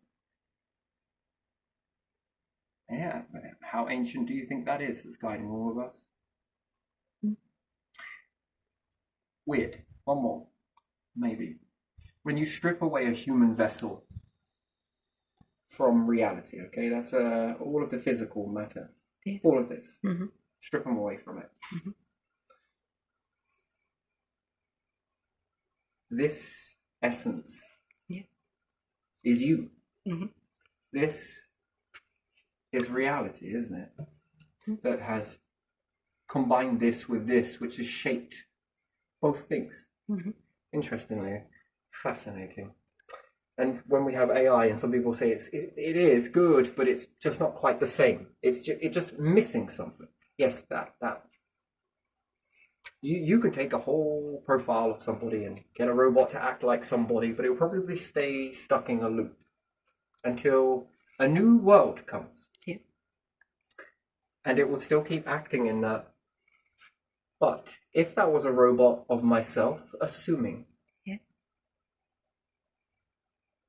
Yeah. How ancient do you think that is that's guiding all of us? Weird. One more. Maybe. When you strip away a human vessel from reality, okay, that's all of the physical matter. Yeah. All of this. Mm-hmm. Strip them away from it. Mm-hmm. This essence is you. Mm-hmm. This is reality, isn't it? That has combined this with this, which has shaped both things. Interestingly, fascinating. And when we have AI, and some people say it is good, but it's just not quite the same. It's just missing something. Yes, that. You could take a whole profile of somebody and get a robot to act like somebody, but it will probably stay stuck in a loop until a new world comes. Yeah. And it will still keep acting in that. But if that was a robot of myself, assuming,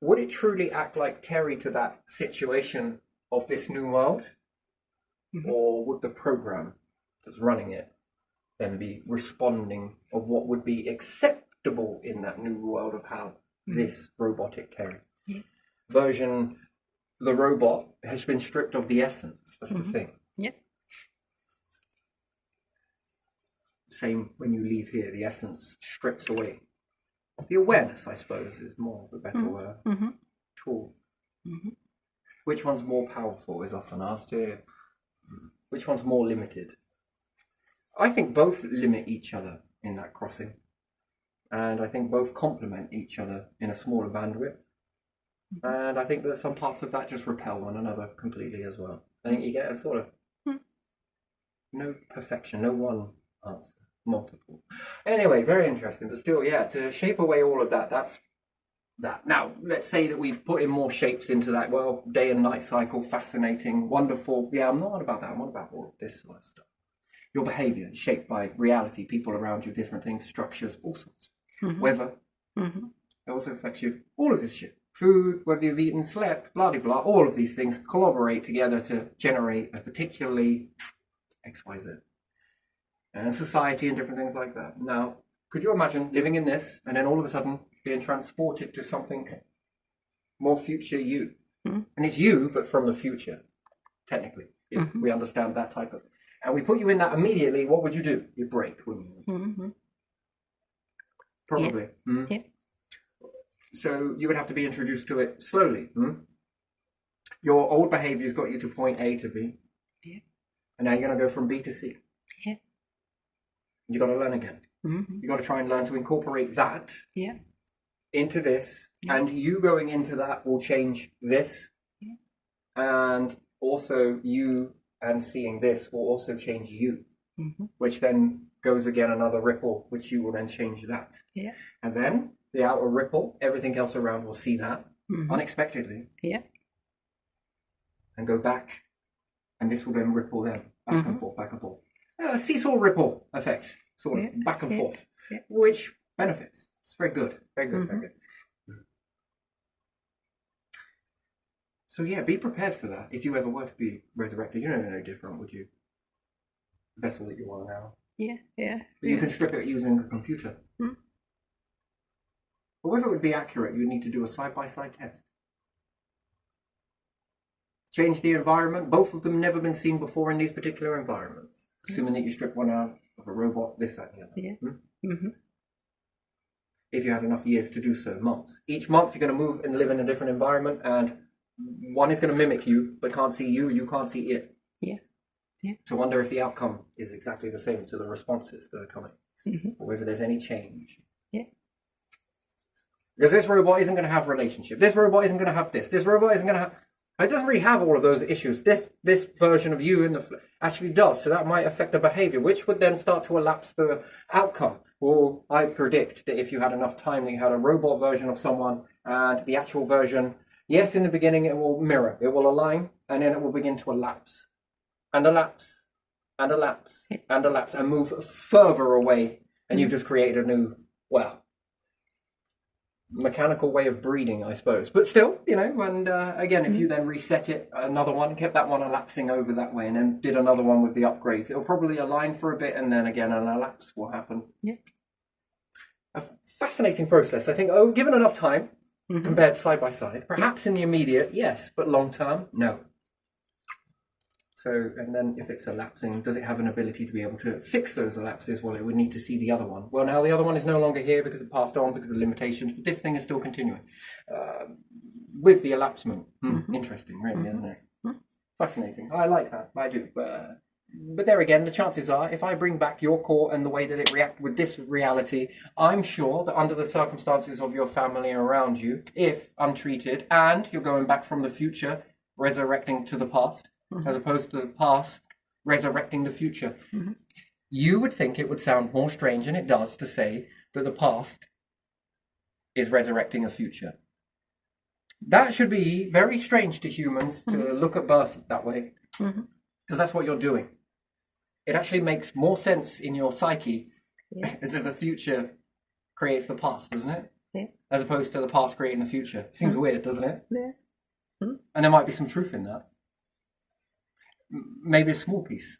would it truly act like Terry to that situation of this new world? Or would the program that's running it then be responding of what would be acceptable in that new world of how this robotic Terry version, the robot has been stripped of the essence. That's the thing. Yeah. Same when you leave here, the essence strips away. The awareness, I suppose, is more of a better tool. Which one's more powerful is often asked here. Which one's more limited? I think both limit each other in that crossing. And I think both complement each other in a smaller bandwidth. And I think that some parts of that just repel one another completely as well. I think you get a sort of No perfection, no one answer, multiple. Anyway, very interesting, but still, yeah, to shape away all of that, that's that. Now, let's say that we put in more shapes into that. Well, day and night cycle, fascinating, wonderful. Yeah, I'm not about that. I'm not about all of this sort of stuff. Your behavior is shaped by reality, people around you, different things, structures, all sorts. Weather, it also affects you. All of this shit. Food, whether you've eaten, slept, blah, blah, blah, all of these things collaborate together to generate a particularly XYZ. And society and different things like that. Now, could you imagine living in this and then all of a sudden being transported to something more future you? And it's you, but from the future, technically, if we understand that type of. And we put you in that immediately, what would you do? You'd break, wouldn't you? Probably. Yeah. So you would have to be introduced to it slowly. Your old behavior's got you to point A to B. Yeah. And now you're going to go from B to C. Yeah. You got to learn again. You got to try and learn to incorporate that into this. Yeah. And you going into that will change this. Yeah. And also you and seeing this will also change you. Which then goes again another ripple, which you will then change that. Yeah. And then the outer ripple, everything else around will see that unexpectedly. Yeah. And go back. And this will then ripple them back and forth, back and forth. Seesaw ripple effect, sort of back and forth, which benefits. It's very good, very good, very good. So yeah, be prepared for that. If you ever were to be resurrected, you're no different, would you? The vessel that you are now. Yeah, yeah. But you can strip it using a computer. But whether it would be accurate, you would need to do a side-by-side test. Change the environment. Both of them never been seen before in these particular environments. Assuming that you strip one out of a robot, this, that, and the other. Yeah. If you had enough years to do so, months. Each month you're going to move and live in a different environment, and one is going to mimic you, but can't see you, you can't see it. Yeah. Yeah. To wonder if the outcome is exactly the same to the responses that are coming, or whether there's any change. Yeah. Because this robot isn't going to have relationship. This robot isn't going to have this. This robot isn't going to have. It doesn't really have all of those issues. This version of you in the actually does. So that might affect the behavior, which would then start to elapse the outcome. Well, I predict that if you had enough time, that you had a robot version of someone and the actual version. Yes, in the beginning it will mirror, it will align, and then it will begin to elapse. And elapse, and elapse, and elapse, and move further away, and you've just created a new, well, mechanical way of breeding, I suppose. But still, and again, if you then reset it, another one, kept that one elapsing over that way, and then did another one with the upgrades, it'll probably align for a bit, and then again, an elapse will happen. Yeah. A fascinating process, I think. Oh, given enough time, compared side by side, perhaps in the immediate, yes, but long term, no. So, and then if it's elapsing, does it have an ability to be able to fix those elapses? Well, it would need to see the other one. Well, now the other one is no longer here because it passed on because of limitations, but this thing is still continuing. With the elapsement. Interesting, really, isn't it? Fascinating. I like that. I do. But there again, the chances are, if I bring back your core and the way that it reacts with this reality, I'm sure that under the circumstances of your family around you, if untreated, and you're going back from the future, resurrecting to the past, as opposed to the past resurrecting the future. You would think it would sound more strange, and it does, to say that the past is resurrecting a future. That should be very strange to humans to look at birth that way, because that's what you're doing. It actually makes more sense in your psyche that the future creates the past, doesn't it? Yeah. As opposed to the past creating the future. Seems weird, doesn't it? Yeah. And there might be some truth in that. Maybe a small piece.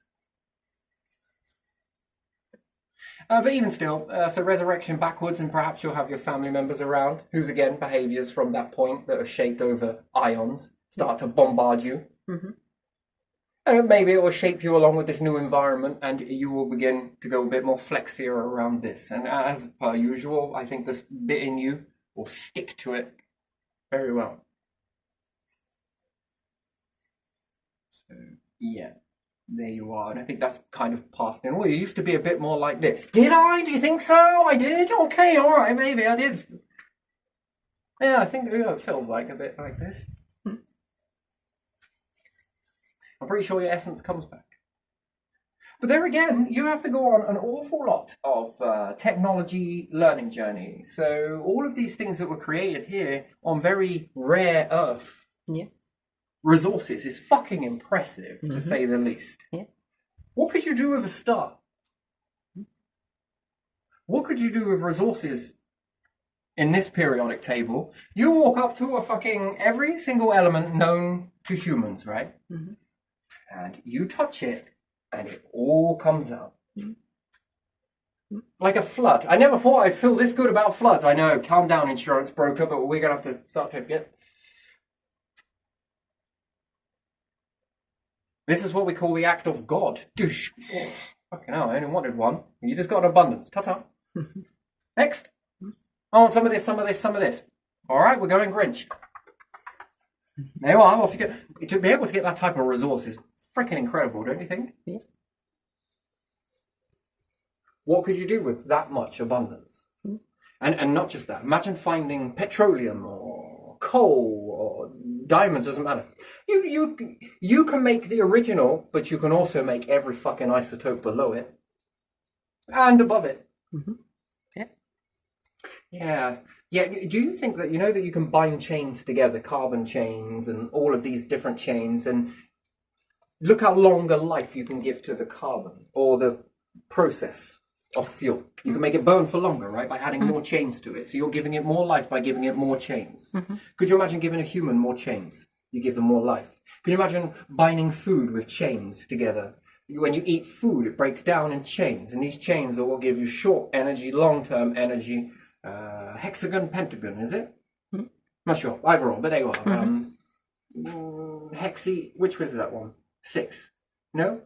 But even still, so resurrection backwards, and perhaps you'll have your family members around, whose again, behaviours from that point that are shaped over ions start to bombard you. And maybe it will shape you along with this new environment, and you will begin to go a bit more flexier around this. And as per usual, I think this bit in you will stick to it very well. So, yeah, there you are. And I think that's kind of past in. Well, you used to be a bit more like this. Did I? Do you think so? I did? Okay, all right, maybe I did. Yeah, I think it feels like a bit like this. I'm pretty sure your essence comes back. But there again, you have to go on an awful lot of technology learning journey. So all of these things that were created here on very rare Earth resources is fucking impressive, to say the least. Yeah. What could you do with a star? What could you do with resources in this periodic table? You walk up to a fucking every single element known to humans, right? And you touch it, and it all comes out. Like a flood. I never thought I'd feel this good about floods. I know, calm down, insurance broker, but we're going to have to start to get... This is what we call the act of God. Douche. Fucking hell, I only wanted one. You just got an abundance. Ta-ta. Next. I want some of this, some of this, some of this. All right, we're going Grinch. There you are. Off you go. To be able to get that type of resource is freaking incredible, don't you think? Yeah. What could you do with that much abundance? And not just that. Imagine finding petroleum or coal or diamonds, doesn't matter. You can make the original, but you can also make every fucking isotope below it. And above it. Yeah. Yeah. Do you think that, you know, that you can bind chains together, carbon chains and all of these different chains, and look how long a life you can give to the carbon or the process of fuel. You can make it burn for longer, right? By adding more chains to it. So you're giving it more life by giving it more chains. Could you imagine giving a human more chains? You give them more life. Can you imagine binding food with chains together? When you eat food, it breaks down in chains, and these chains are what give you short energy, long-term energy. Hexagon, pentagon, is it? Not sure. Either or, but there you are. Hexy, which was that one? 6. No?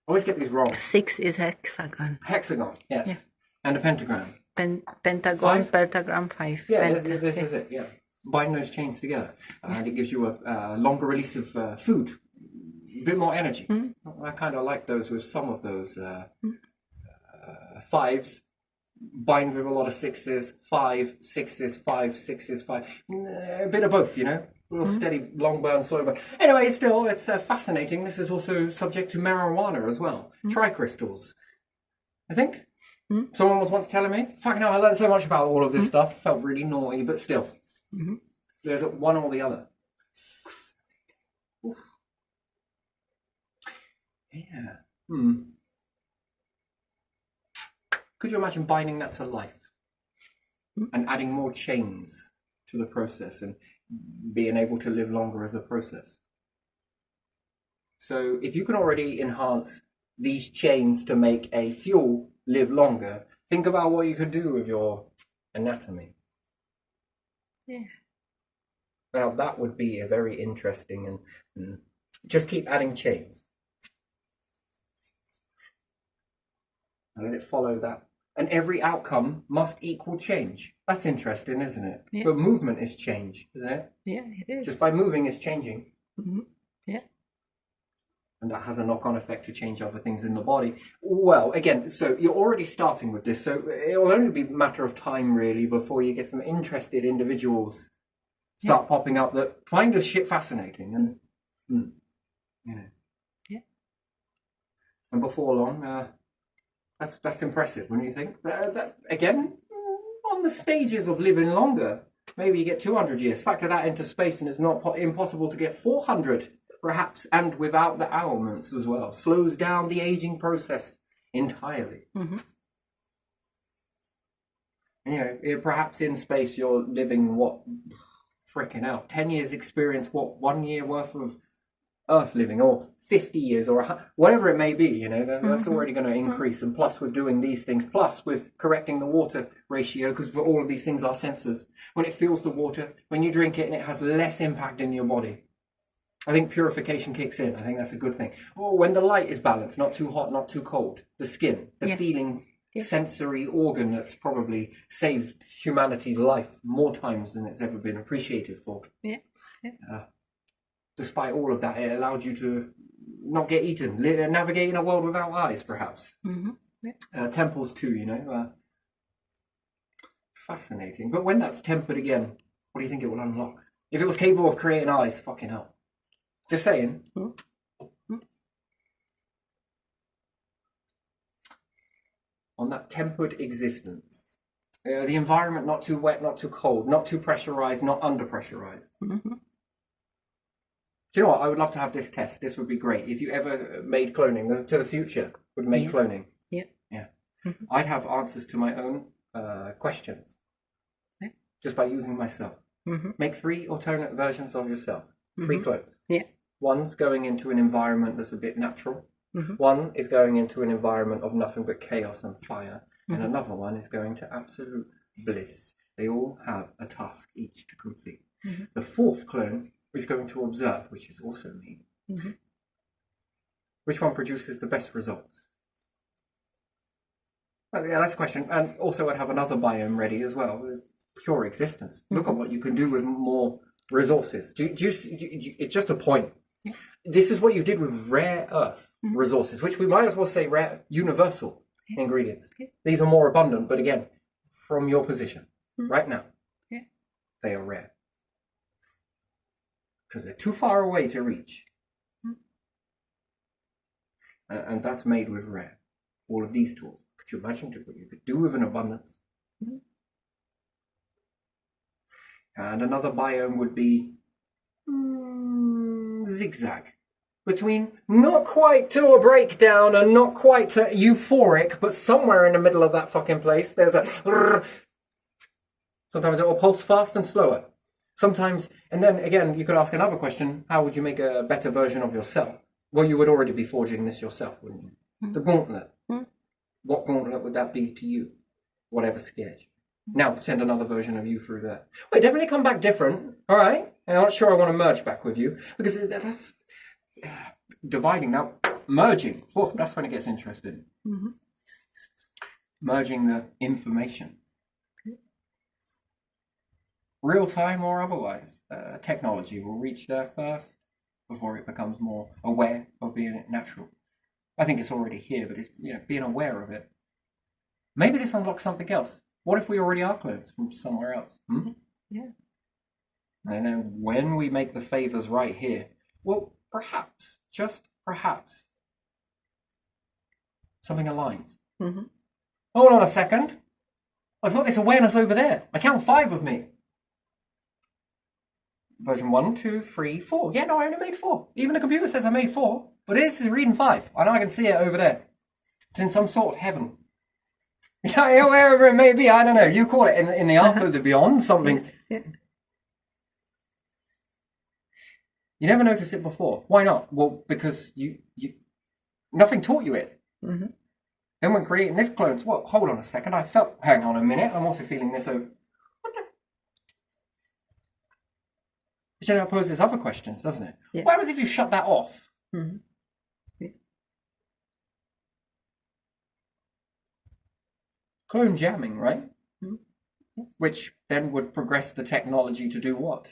I always get these wrong. 6 is hexagon. Hexagon, yes. Yeah. And a pentagram. Pentagon, 5? pentagram, 5. Yeah, this is it, yeah. Bind those chains together. And it gives you a longer release of food. A bit more energy. I kind of like those with some of those 5s. Bind with a lot of 6s, 5, 6s, 5, 6s, 5. A bit of both, you know? A little steady, long burn, slow burn. Anyway, it's fascinating. This is also subject to marijuana as well. Tricrystals. I think. Someone was once telling me. Fucking hell, I learned so much about all of this stuff. Felt really naughty, but still. There's one or the other. Fascinating. Yeah. Could you imagine binding that to life and adding more chains to the process and being able to live longer as a process? So if you can already enhance these chains to make a fuel live longer, think about what you could do with your anatomy. Yeah. Now that would be a very interesting and just keep adding chains. And let it follow that. And every outcome must equal change. That's interesting, isn't it? Yeah. But movement is change, isn't it? Yeah, it is. Just by moving is changing. Yeah. And that has a knock-on effect to change other things in the body. Well, again, so you're already starting with this. So it'll only be a matter of time, really, before you get some interested individuals start popping up that find this shit fascinating. And, you know. Yeah. And before long... That's impressive, wouldn't you think? That, again, on the stages of living longer, maybe you get 200 years. Factor that into space, and it's not impossible to get 400, perhaps, and without the ailments as well. Slows down the aging process entirely. And, you know, perhaps in space you're living what, freaking out, 10 years experience, what, 1 year worth of Earth living, or 50 years, or whatever it may be, you know, that's already going to increase. And plus with doing these things, plus with correcting the water ratio, because for all of these things are sensors. When it feels the water, when you drink it, and it has less impact in your body. I think purification kicks in. I think that's a good thing. Or when the light is balanced, not too hot, not too cold. The skin, the feeling, sensory organ that's probably saved humanity's life more times than it's ever been appreciated for. Despite all of that, it allowed you to not get eaten, navigate in a world without eyes, perhaps. Temples too, you know. Fascinating. But when that's tempered again, what do you think it will unlock? If it was capable of creating eyes, fucking hell. Just saying. on that tempered existence. The environment not too wet, not too cold, not too pressurized, not under pressurized. Mm-hmm. Do you know what? I would love to have this test. This would be great. If you ever made cloning, to the future would make cloning. Yeah. Yeah. Mm-hmm. I'd have answers to my own questions just by using myself. Mm-hmm. Make 3 alternate versions of yourself. 3 clones. Yeah. One's going into an environment that's a bit natural. Mm-hmm. One is going into an environment of nothing but chaos and fire. And another one is going to absolute bliss. They all have a task each to complete. Mm-hmm. The 4th clone is going to observe, which is also me. Mm-hmm. Which one produces the best results? Well, yeah, that's a question. And also I'd have another biome ready as well. Pure existence. Look at what you can do with more resources. It's just a point. Yeah. This is what you did with rare earth resources, which we might as well say rare universal ingredients. These are more abundant, but again, from your position right now, they are rare. Because they're too far away to reach. And that's made with rare. All of these tools. Could you imagine what you could do with an abundance? And another biome would be zigzag. Between not quite to a breakdown and not quite to euphoric, but somewhere in the middle of that fucking place, there's a... Sometimes it will pulse fast and slower. Sometimes, and then again, you could ask another question, how would you make a better version of yourself? Well, you would already be forging this yourself, wouldn't you? The gauntlet. What gauntlet would that be to you? Whatever scares you. Now, send another version of you through there. Wait, definitely come back different, all right? And I'm not sure I want to merge back with you, because that's... dividing now, merging. Oh, that's when it gets interesting. Merging the information. Real time or otherwise, technology will reach there first before it becomes more aware of being natural. I think it's already here, but it's being aware of it. Maybe this unlocks something else. What if we already are clones from somewhere else? Yeah. And then when we make the favors right here, well, perhaps, just perhaps, something aligns. Hold on a second. I've got this awareness over there. I count 5 of me. Version 1, 2, 3, 4. Yeah, no, I only made 4. Even the computer says I made 4, but this is reading 5. I know I can see it over there. It's in some sort of heaven. Yeah, wherever it may be, I don't know. You call it in the after, the beyond, something. Yeah. You never noticed it before. Why not? Well, because you nothing taught you it. Then when creating this clone, well, hold on a second. Hang on a minute. I'm also feeling this. What the? Which then poses other questions, doesn't it? Yeah. What happens if you shut that off? Clone jamming, right? Which then would progress the technology to do what?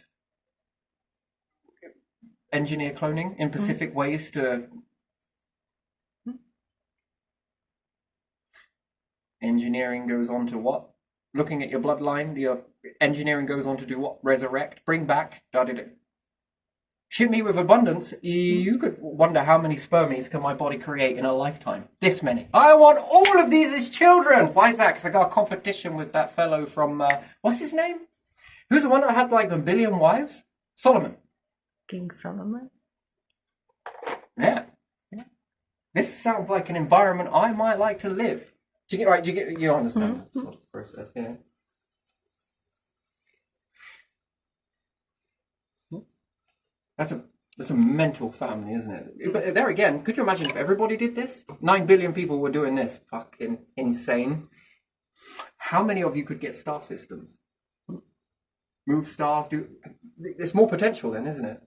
Engineer cloning in specific ways to... Engineering goes on to what? Looking at your bloodline, your engineering goes on to do what? Resurrect, bring back, da-da-da. Ship me with abundance. You could wonder how many spermies can my body create in a lifetime. This many. I want all of these as children. Why is that? Because I got a competition with that fellow from, what's his name? Who's the one that had like 1 billion wives? Solomon. King Solomon. Yeah. This sounds like an environment I might like to live. Do you understand that sort of process, yeah? That's a mental family, isn't it? But there again, could you imagine if everybody did this? 9 billion people were doing this. Fucking insane. How many of you could get star systems? Move stars, there's more potential then, isn't it?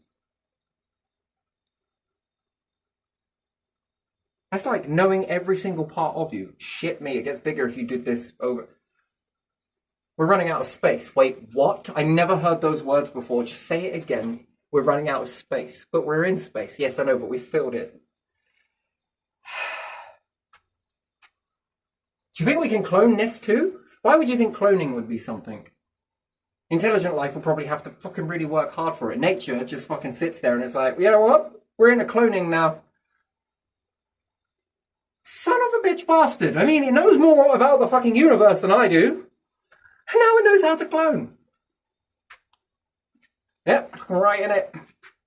That's like knowing every single part of you. Shit me, it gets bigger if you did this over. We're running out of space. Wait, what? I never heard those words before. Just say it again. We're running out of space. But we're in space. Yes, I know, but we filled it. Do you think we can clone this too? Why would you think cloning would be something? Intelligent life will probably have to fucking really work hard for it. Nature just fucking sits there and it's like, you know what? We're into cloning now. Son of a bitch bastard. I mean, it knows more about the fucking universe than I do. And now it knows how to clone. Yep, right in it.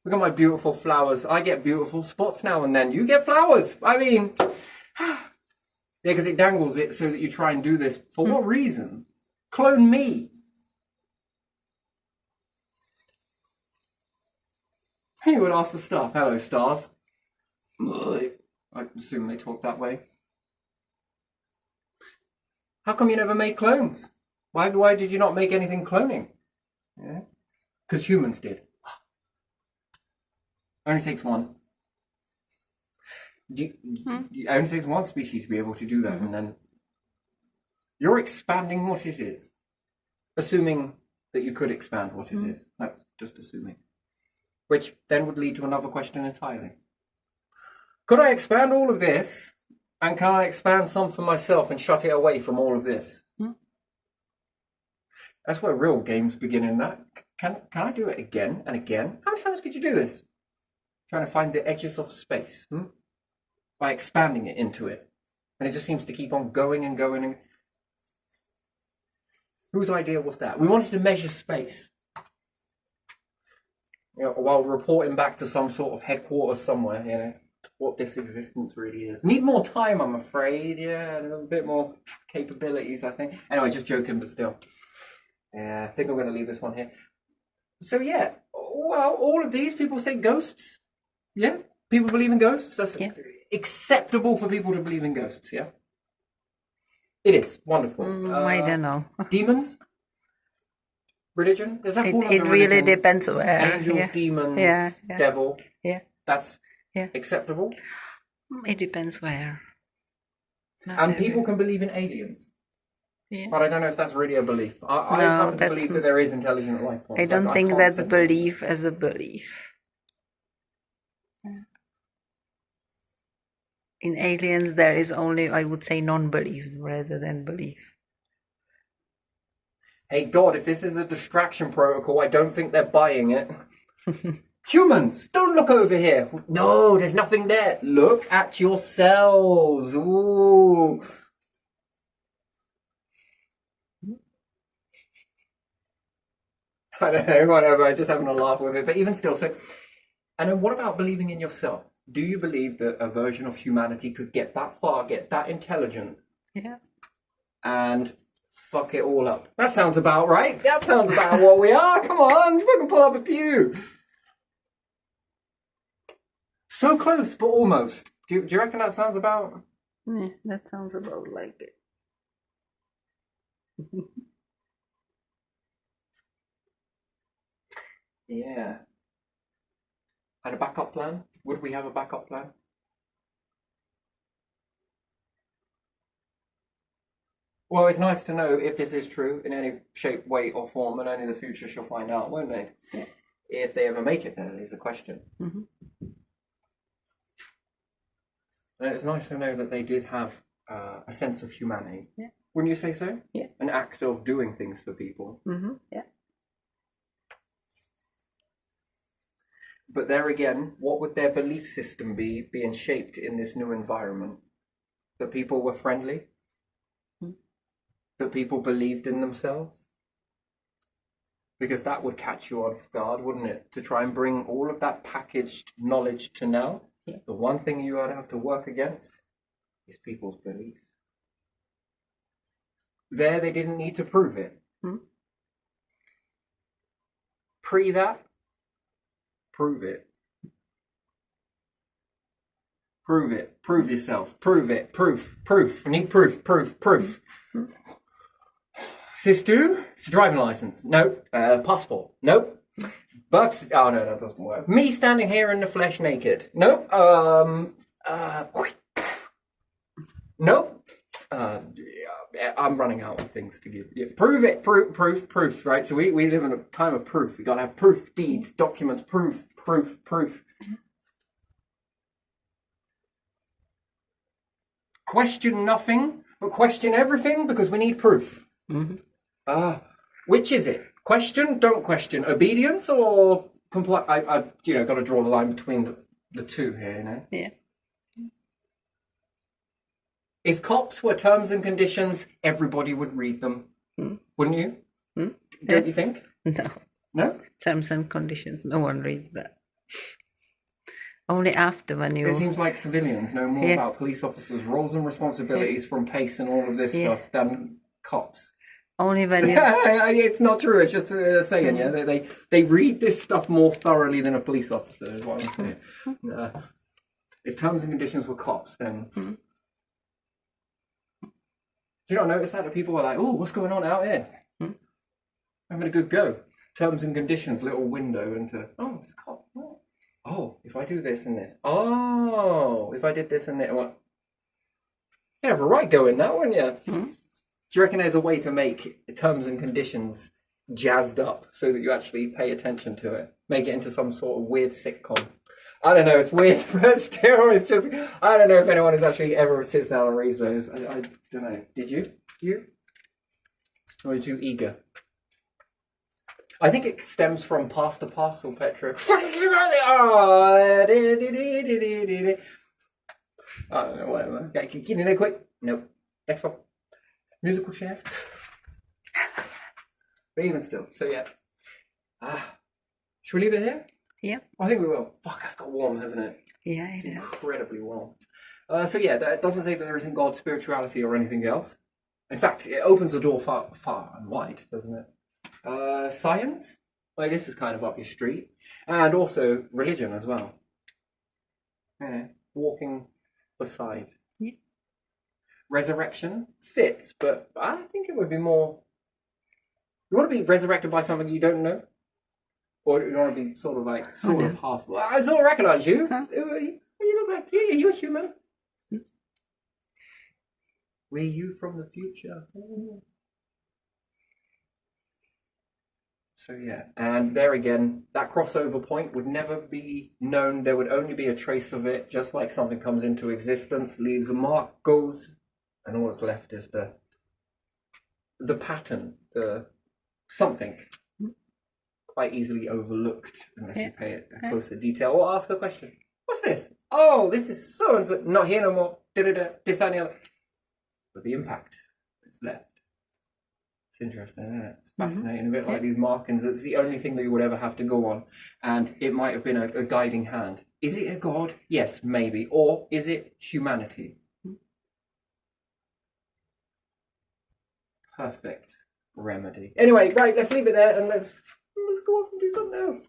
Look at my beautiful flowers. I get beautiful spots now and then. You get flowers. I mean, yeah, because it dangles it so that you try and do this. For what reason? Clone me. You would ask the star. Hello, stars. I assume they talk that way. How come you never made clones? Why did you not make anything cloning? Yeah, because humans did. Only takes one. It only takes one species to be able to do that, and then you're expanding what it is. Assuming that you could expand what it is. That's just assuming. Which then would lead to another question entirely. Could I expand all of this, and can I expand some for myself and shut it away from all of this? That's where real games begin in that. Can I do it again and again? How many times could you do this? Trying to find the edges of space by expanding it into it. And it just seems to keep on going and going. And whose idea was that? We wanted to measure space. You know, while reporting back to some sort of headquarters somewhere, you know, what this existence really is. Need more time, I'm afraid. Yeah, a bit more capabilities, I think. Anyway, just joking, but still. Yeah, I think I'm going to leave this one here. So yeah, well, all of these people say ghosts. Yeah, people believe in ghosts. That's acceptable for people to believe in ghosts. Yeah, it is wonderful. I don't know. Demons, religion. Does that fall under It really religion? depends where. Angels, demons, devil. Yeah. That's acceptable. It depends where. And people can believe in aliens. Yeah. But I don't know if that's really a belief. I happen to believe that there is intelligent life forms. I don't think that's belief as a belief. In aliens, there is only, I would say, non-belief rather than belief. Hey God, if this is a distraction protocol, I don't think they're buying it. Humans, don't look over here. No, there's nothing there. Look at yourselves. Ooh. I don't know, whatever. I was just having a laugh with it. But even still, so... And then what about believing in yourself? Do you believe that a version of humanity could get that far, get that intelligent? Yeah. And fuck it all up? That sounds about right. That sounds about what we are. Come on, fucking pull up a pew. So close, but almost. Do you reckon that sounds about? Yeah, that sounds about like it. Yeah. And a backup plan? Would we have a backup plan? Well, it's nice to know if this is true in any shape, way, or form, and only the future shall find out, won't they? Yeah. If they ever make it there is a question. It's nice to know that they did have a sense of humanity. Yeah. Wouldn't you say so? Yeah. An act of doing things for people. Yeah. But there again, what would their belief system be being shaped in this new environment? That people were friendly? That people believed in themselves? Because that would catch you off guard, wouldn't it? To try and bring all of that packaged knowledge to now. Yeah. The one thing you would have to work against is people's belief. There, they didn't need to prove it. Pre that, prove it. Prove it. Prove yourself. Prove it. Proof. I need proof. Sistu? It's a driving license. Nope. Passport. Nope. Birth. Oh no, that doesn't work. Me standing here in the flesh naked. Nope. Nope. I'm running out of things to give. Yeah. Prove it. Proof. Right. So we live in a time of proof. We gotta have proof, deeds, documents, proof. Question nothing, but question everything because we need proof. Which is it? Question, don't question. Obedience or comply? I got to draw the line between the two here, you know? Yeah. If cops were terms and conditions, everybody would read them, wouldn't you? Don't you think? No. No? Terms and conditions. No one reads that. Only after when you. It seems like civilians know more about police officers' roles and responsibilities from PACE and all of this stuff than cops. Only when you. It's not true. It's just a saying. Yeah, they read this stuff more thoroughly than a police officer. Is what I'm saying. If terms and conditions were cops, then. Do you not notice that? People were like, "Oh, what's going on out here? Having a good go." Terms and conditions, little window into. Oh, it's cop. Oh, if I do this and this. Oh, if I did this and that. What? You have a right go in that, wouldn't you? Do you reckon there's a way to make terms and conditions jazzed up so that you actually pay attention to it? Make it into some sort of weird sitcom? I don't know, it's weird, but still, it's just, I don't know if anyone has actually ever sits down and reads those. I don't know. Did you? You? Or are you too eager? I think it stems from Pass the Parcel, Petra. I don't know, whatever. Okay, get in there quick. Nope. Next one. Musical chairs. But even still, so yeah. Should we leave it here? Yeah. I think we will. Fuck, that's got warm, hasn't it? Yeah, It's it is. incredibly warm. So yeah, that doesn't say that there isn't God, spirituality, or anything else. In fact, it opens the door far and wide, doesn't it? Science? Well, this is kind of up your street. And also religion as well. Yeah, walking beside. Yeah. Resurrection fits, but I think it would be more... You want to be resurrected by something you don't know? Or you want to be sort of like, half... Well, I sort of recognise you. Huh? You look like, yeah, you're human. Were you from the future? So yeah, and there again, that crossover point would never be known. There would only be a trace of it, just like something comes into existence, leaves a mark, goes, and all that's left is the pattern, the something quite easily overlooked unless you pay it a closer detail or ask a question. What's this? Oh, this is so and so. Not here no more. This and the other. But the impact is left. It's interesting, isn't it? It's fascinating. A bit like these markings. It's the only thing that you would ever have to go on. And it might have been a guiding hand. Is it a god? Yes, maybe. Or is it humanity? Perfect remedy. Anyway, right, let's leave it there and let's go off and do something else.